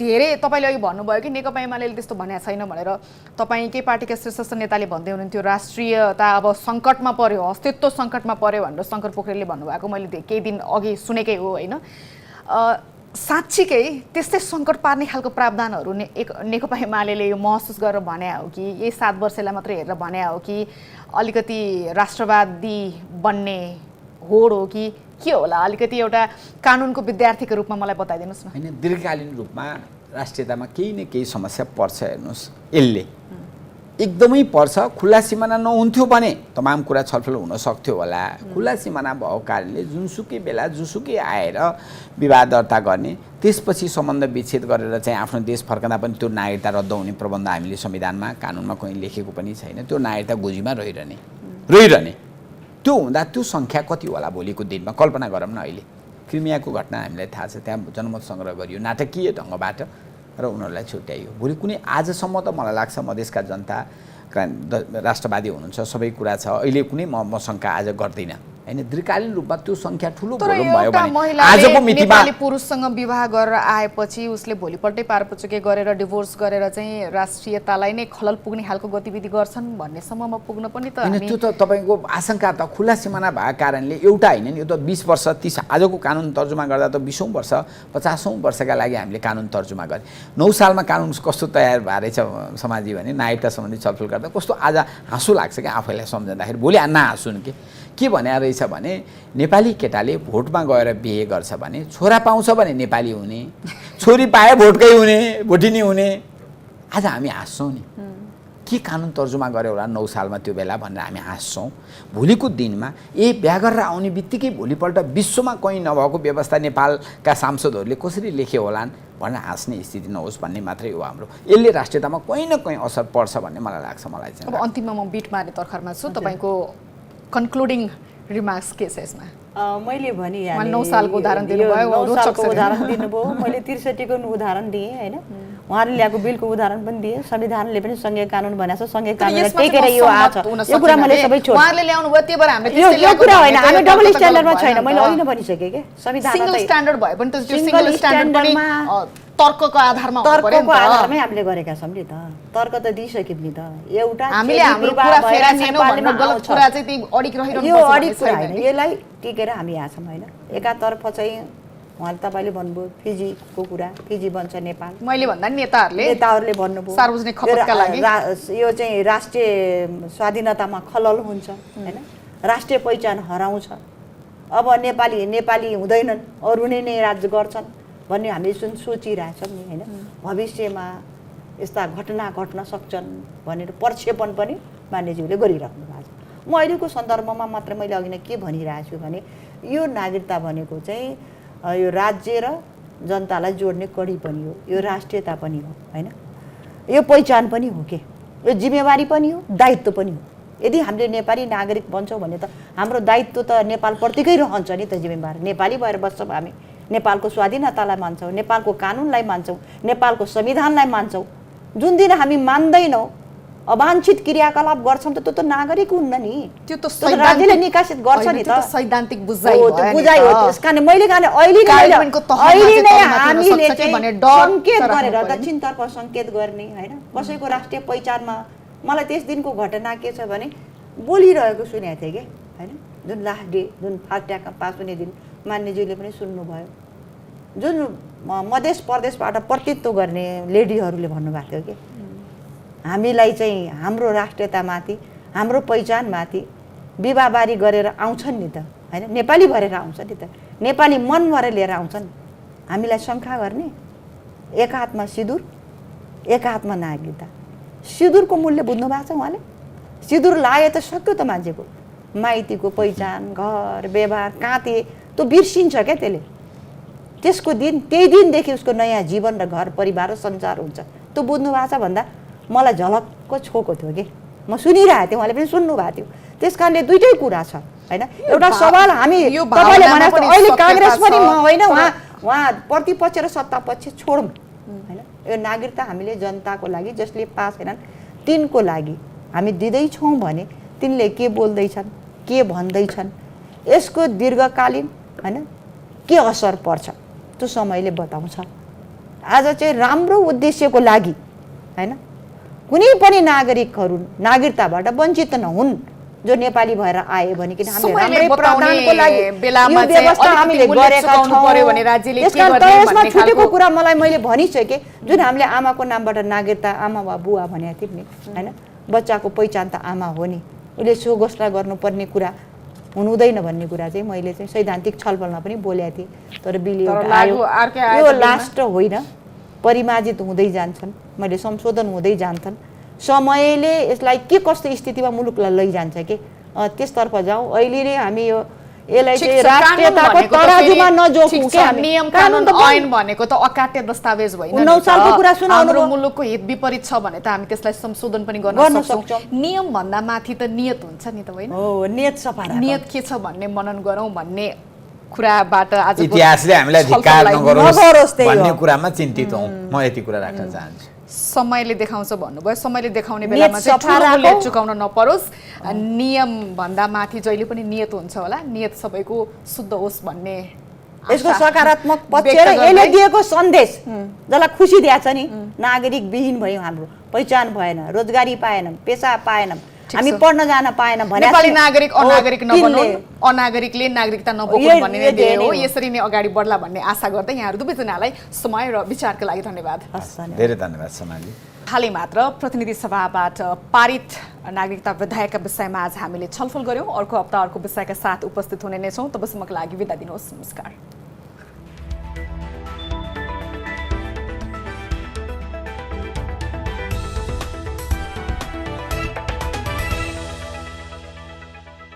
धेरै तपाईले अघि भन्नुभयो कि नेकपा एमालेले त्यस्तो भनेको छैन भनेर तपाईकै पार्टीका शीर्षस्थ नेताले भन्दै हुनुहुन्थ्यो राष्ट्रियता अब सङ्कटमा पर्यो अस्तित्व सङ्कटमा पर्यो भनेर शङ्कर पोखरेलले भन्नुभएको मैले केही दिन अघि सुनेकै हो होइन साँच्चीकै त्यस्तै सङ्कट पार्ने खालको प्रावधानहरू नेकपा एमालेले यो महसुस गरेर भने हो कि यही 7 वर्षलाई मात्रै हेरेर भने हो कि अलिकति राष्ट्रवादी बन्ने होड हो कि के होला अलिकति एउटा कानुनको विद्यार्थीको रूपमा मलाई बताइदिनुहोस् न होइन दीर्घकालीन रूपमा राष्ट्रियतामा केही न केही समस्या पर्छ हेर्नुहोस् यसले एकदमै पर्छ खुला सिमाना नहुन्थ्यो भने तमाम कुरा छलफल हुन सक्थ्यो होला खुला सिमाना भएको कारणले जुनसुकै बेला जुनसुकै आएर विवाद दर्ता गर्ने त्यसपछि सम्बन्ध विच्छेद गरेर चाहिँ आफ्नो देश फर्कँदा पनि त्यो नागरिकता रद्द हुने प्रबन्ध हामीले संविधानमा कानुनमा कहीँ लेखेको पनि छैन त्यो नागरिकता गोजीमा रहिरहने त्यो हुँदा त्यो सङ्ख्या कति होला भोलिको दिनमा कल्पना गरौँ न अहिले क्रिमियाको घटना हामीलाई थाहा छ त्यहाँ जनमत सङ्ग्रह गरियो नाटकीय ढङ्गबाट र उनीहरूलाई छुट्याइयो भोलि कुनै आजसम्म त मलाई लाग्छ मधेसका जनता राष्ट्रवादी हुनुहुन्छ, सबै कुरा छ, अहिले कुनै म शङ्का आज गर्दिनँ होइन। दीर्घकालीन रूपमा त्यो सङ्ख्या ठुलो तर भोल्युम भयो एउटा भने महिलाले आजको मितिमा नेपाली पुरुषसँग विवाह गरेर आएपछि उसले भोलिपल्टै पारपुचुके गरेर डिभोर्स गरेर चाहिँ राष्ट्रियतालाई नै खलल पुग्ने खालको गतिविधि गर्छन् भन्नेसम्ममा पुग्न पनि त होइन। त्यो त तपाईँको आशंका त खुला सिमाना भएको कारणले एउटा होइन नि, यो त 20 वर्ष 30 आजको कानुन तर्जुमा गर्दा त 20औँ वर्ष 50औँ वर्षका लागि हामीले कानुन तर्जुमा गरे। 9 सालमा कानुन कस्तो तयार भएर रहेछ समाजी भने नागरिकता सम्बन्धी छलफल गर्दा कस्तो आज हाँसो लाग्छ कि आफैलाई सम्झँदाखेरि। भोलि नहाँसुन् के भने रहेछ भने नेपाली केटाले भोटमा गएर बिहे गर्छ भने छोरा पाउँछ भने नेपाली हुने, छोरी पाए भोटकै हुने, भोटिनी हुने। आज हामी हाँस्छौँ नि के कानुन तर्जुमा गऱ्यो होला 9 सालमा त्यो बेला भनेर हामी हाँस्छौँ। भोलिको दिनमा बिहा गरेर आउने बित्तिकै भोलिपल्ट विश्वमा कहीँ नभएको व्यवस्था नेपालका सांसदहरूले कसरी लेखे होलान् भनेर हाँस्ने स्थिति नहोस् भन्ने मात्रै हो हाम्रो। यसले राष्ट्रियतामा कहीँ न कहीँ असर पर्छ भन्ने मलाई लाग्छ। मलाई चाहिँ अब अन्तिममा म बिट मार्ने तर्खरमा छु, तपाईँको कन्क्लुडिङ रिमार्क्स के छ यसमा? मैले भनिहालेँ 9 सालको उदाहरण दिनुभयो, 9 सालको उदाहरण दिनुभयो, मैले 63 को उदाहरण दिएँ होइन। उहाँले ल्याएको बिलको उदाहरण पनि दिए, संविधानले पनि संघीय कानुन भनेको छ, संघीय कानुन टेकेर यो आछ, यो कुरा मैले सबै छोड् उहाँले ल्याउनु भयो त्यही भएर हामीले यो कुरा होइन, हामी डबल स्ट्यान्डर्डमा छैन। मैले अघि नै भनिसकेँ के संविधान सिंगल स्ट्यान्डर्ड भयो पनि त्यो सिंगल स्ट्यान्डर्ड पनि तर्कको आधारमा हो पर्यो नि तर्कको आधारमै हामीले गरेका छौँ नि त। तर्क त दिइसक्यौँ नि त। एउटा हामीले हाम्रो कुरा फेरा छैनौँ भन्नु गलत कुरा चाहिँ त्यही अडिक रहिरहनु यो अडिक कुरा होइन, यसलाई टिकेर हामी यहाँ छौँ होइन। एकातर्फ चाहिँ उहाँले तपाईँले भन्नुभयो फिजीको कुरा, फिजी बन्छ नेपाल, मैले भन्दा नि नेताहरूले भन्नुभयो सार्वजनिक खपतका लागि यो चाहिँ राष्ट्रिय स्वाधीनतामा खलल हुन्छ होइन, राष्ट्रिय पहिचान हराउँछ, अब नेपाली हुँदैनन्, अरू नै राज्य गर्छन् भन्ने हामीले सोचिरहेछौँ नि होइन। भविष्यमा यस्ता घटना घट्न सक्छन् भनेर प्रक्षेपण पनि मान्यज्यूले गरिराख्नु भएको छ। म अहिलेको सन्दर्भमा मात्र मैले अघि नै के भनिरहेको छु भने यो नागरिकता भनेको चाहिँ यो राज्य र जनतालाई जोड्ने कडी पनि हो, यो राष्ट्रियता पनि हो होइन, यो पहिचान पनि हो के, यो जिम्मेवारी पनि हो, दायित्व पनि हो। यदि हामीले नेपाली नागरिक बन्छौँ भने त हाम्रो दायित्व त नेपालप्रतिकै रहन्छ नि त। जिम्मेवारी नेपाली भएर बस्छौँ हामी, नेपालको स्वाधीनतालाई मान्छौँ, नेपालको कानुनलाई मान्छौँ, नेपालको संविधानलाई मान्छौँ। जुन दिन हामी मान्दैनौँ, अवांछित क्रियाकलाप गर्छौँ त त्यो त नागरिक हुन्न नि, त्यो त राज्यले निकासित गर्छ नि त। सैद्धान्तिक बुझाइ हो, त्यो बुझाइ हो। त्यसकारण मैले अहिले नै हामीले सङ्केत गरेर दक्षिणतर्फ सङ्केत गर्ने होइन, कसैको राष्ट्रिय पहिचानमा। मलाई त्यस दिनको घटना के छ भने बोलिरहेको सुनेको थिएँ कि होइन, जुन लास्ट डे जुन फास्ट्यागमा पास हुने दिन मान्यज्यूले पनि सुन्नुभयो, जुन मध्य प्रदेशबाट प्रतिनिधित्व गर्ने लेडीहरूले भन्नुभएको थियो कि हामीलाई चाहिँ हाम्रो राष्ट्रियतामाथि, हाम्रो पहिचानमाथि विवाहबारी गरेर आउँछन् नि त होइन, नेपाली भएर आउँछ नि त, नेपाली मन भएर लिएर आउँछन्। हामीलाई शङ्का गर्ने, एक हातमा सिन्दुर, एक हातमा नागरिकता। सिन्दुरको मूल्य बुझ्नु भएको छ उहाँले? सिन्दुर लाए त सक्यो त मान्छेको माइतीको पहिचान, घर व्यवहार कहाँ थिए त्यो बिर्सिन्छ क्या त्यसले। त्यसको दिन त्यही दिनदेखि उसको नयाँ जीवन र घर परिवार र संसार हुन्छ। त्यो बुझ्नु भएको छ भन्दा मलाई झलक्क छोएको थियो कि म सुनिरहेको थिएँ, उहाँले पनि सुन्नुभएको थियो। त्यस कारणले दुइटै कुरा छ होइन। एउटा सवाल हामी तपाईँले भने जस्तो अहिले काङ्ग्रेस पनि होइन, उहाँ प्रतिपक्ष र सत्तापक्ष छोडौँ होइन, यो नागरिकता हामीले जनताको लागि जसले पास छैनन् तिनको लागि हामी दिँदैछौँ भने तिनले के बोल्दैछन्, के भन्दैछन्, यसको दीर्घकालीन होइन के असर पर्छ त्यो समयले बताउँछ। आज चाहिँ राम्रो उद्देश्यको लागि होइन कुनै पनि नागरिकहरू नागरिकताबाट वञ्चित नहुन् जो नेपाली भएर आए भने, किन हामी राम्रै प्रावधानको लागि यो व्यवस्था हामीले गरेका छौँ। त्यसमा छुटेको कुरा मैले भनिसकेँ, जुन हामीले आमाको नामबाट नागरिकता आमा वा बुवा भनेको थियौँ नि होइन, बच्चाको पहिचान त आमा हो नि, उसले सो घोषणा गर्नुपर्ने कुरा हुनुहुँदैन भन्ने कुरा चाहिँ मैले चाहिँ सैद्धान्तिक छलफलमा पनि बोलेको थिएँ। तर बिल आयो, यो लास्ट होइन, परिमार्जित हुँदै जान्छन्, मैले संशोधन हुँदै जान्छन्। समयले यसलाई के कस्तो स्थितिमा मुलुकलाई लैजान्छ कि त्यसतर्फ जाउँ। अहिले नै हामी यसलाई चाहिँ राष्ट्रियताको तराजुमा नजोगौँ के हामी। नियम कानुन ऐन भनेको त अकाट्य दस्तावेज होइन, 9 सालको कुरा सुनाउनु हाम्रो मुलुकको हित विपरीत छ भने त हामी त्यसलाई संशोधन पनि गर्न सक्छौँ। नियम भन्दा माथि त नियत हुन्छ नि त होइन? हो, नियत सफा, नियत के छ भन्ने मनन गरौँ भन्ने कुराबाट आज इतिहासले हामीलाई धिक्कार नगरोस् नगरोस् त्यही हो। भन्ने कुरामा चिन्तित हौँ। म यति कुरा राख्न चाहन्छु। समयले देखाउँछ भन्नुभयो, समयले देखाउने नियत बेलामा चाहिँ सफा ठुलो मूल्य राखौँ। चुकाउन नपरोस्, नियम भन्दा माथि जहिले पनि नियत हुन्छ होला, नियत सबैको शुद्ध होस् भन्ने यसको आशा सकारात्मक पक्ष व्यक्त र यसले गर्दै दिएको सन्देश जसलाई खुसी दिएछ नि, नागरिक विहीन भयो, हाम्रो पहिचान भएन, रोजगारी पाएनौँ, पेसा पाएनौँ, हामी छ। पढ्न जान पाएनौँ भने नेपाली नागरिक अनागरिक नबनुन्, अनागरिकले नागरिकता नबोकुन् भन्ने नै ध्येय हो। यसरी नै अगाडि बढ्ला भन्ने आशा गर्दै यहाँहरू दुवैजनालाई समय र विचारका लागि धन्यवाद। धेरै धन्यवाद सोनाली। हालै मात्र प्रतिनिधि सभाबाट पारित नागरिकता विधेयकका विषयमा आज हामीले छलफल गर्यौँ। अर्को हप्ता अर्को विषयका साथ उपस्थित हुने नै छौँ। तबसम्मका लागि बिदा दिनुहोस्। नमस्कार।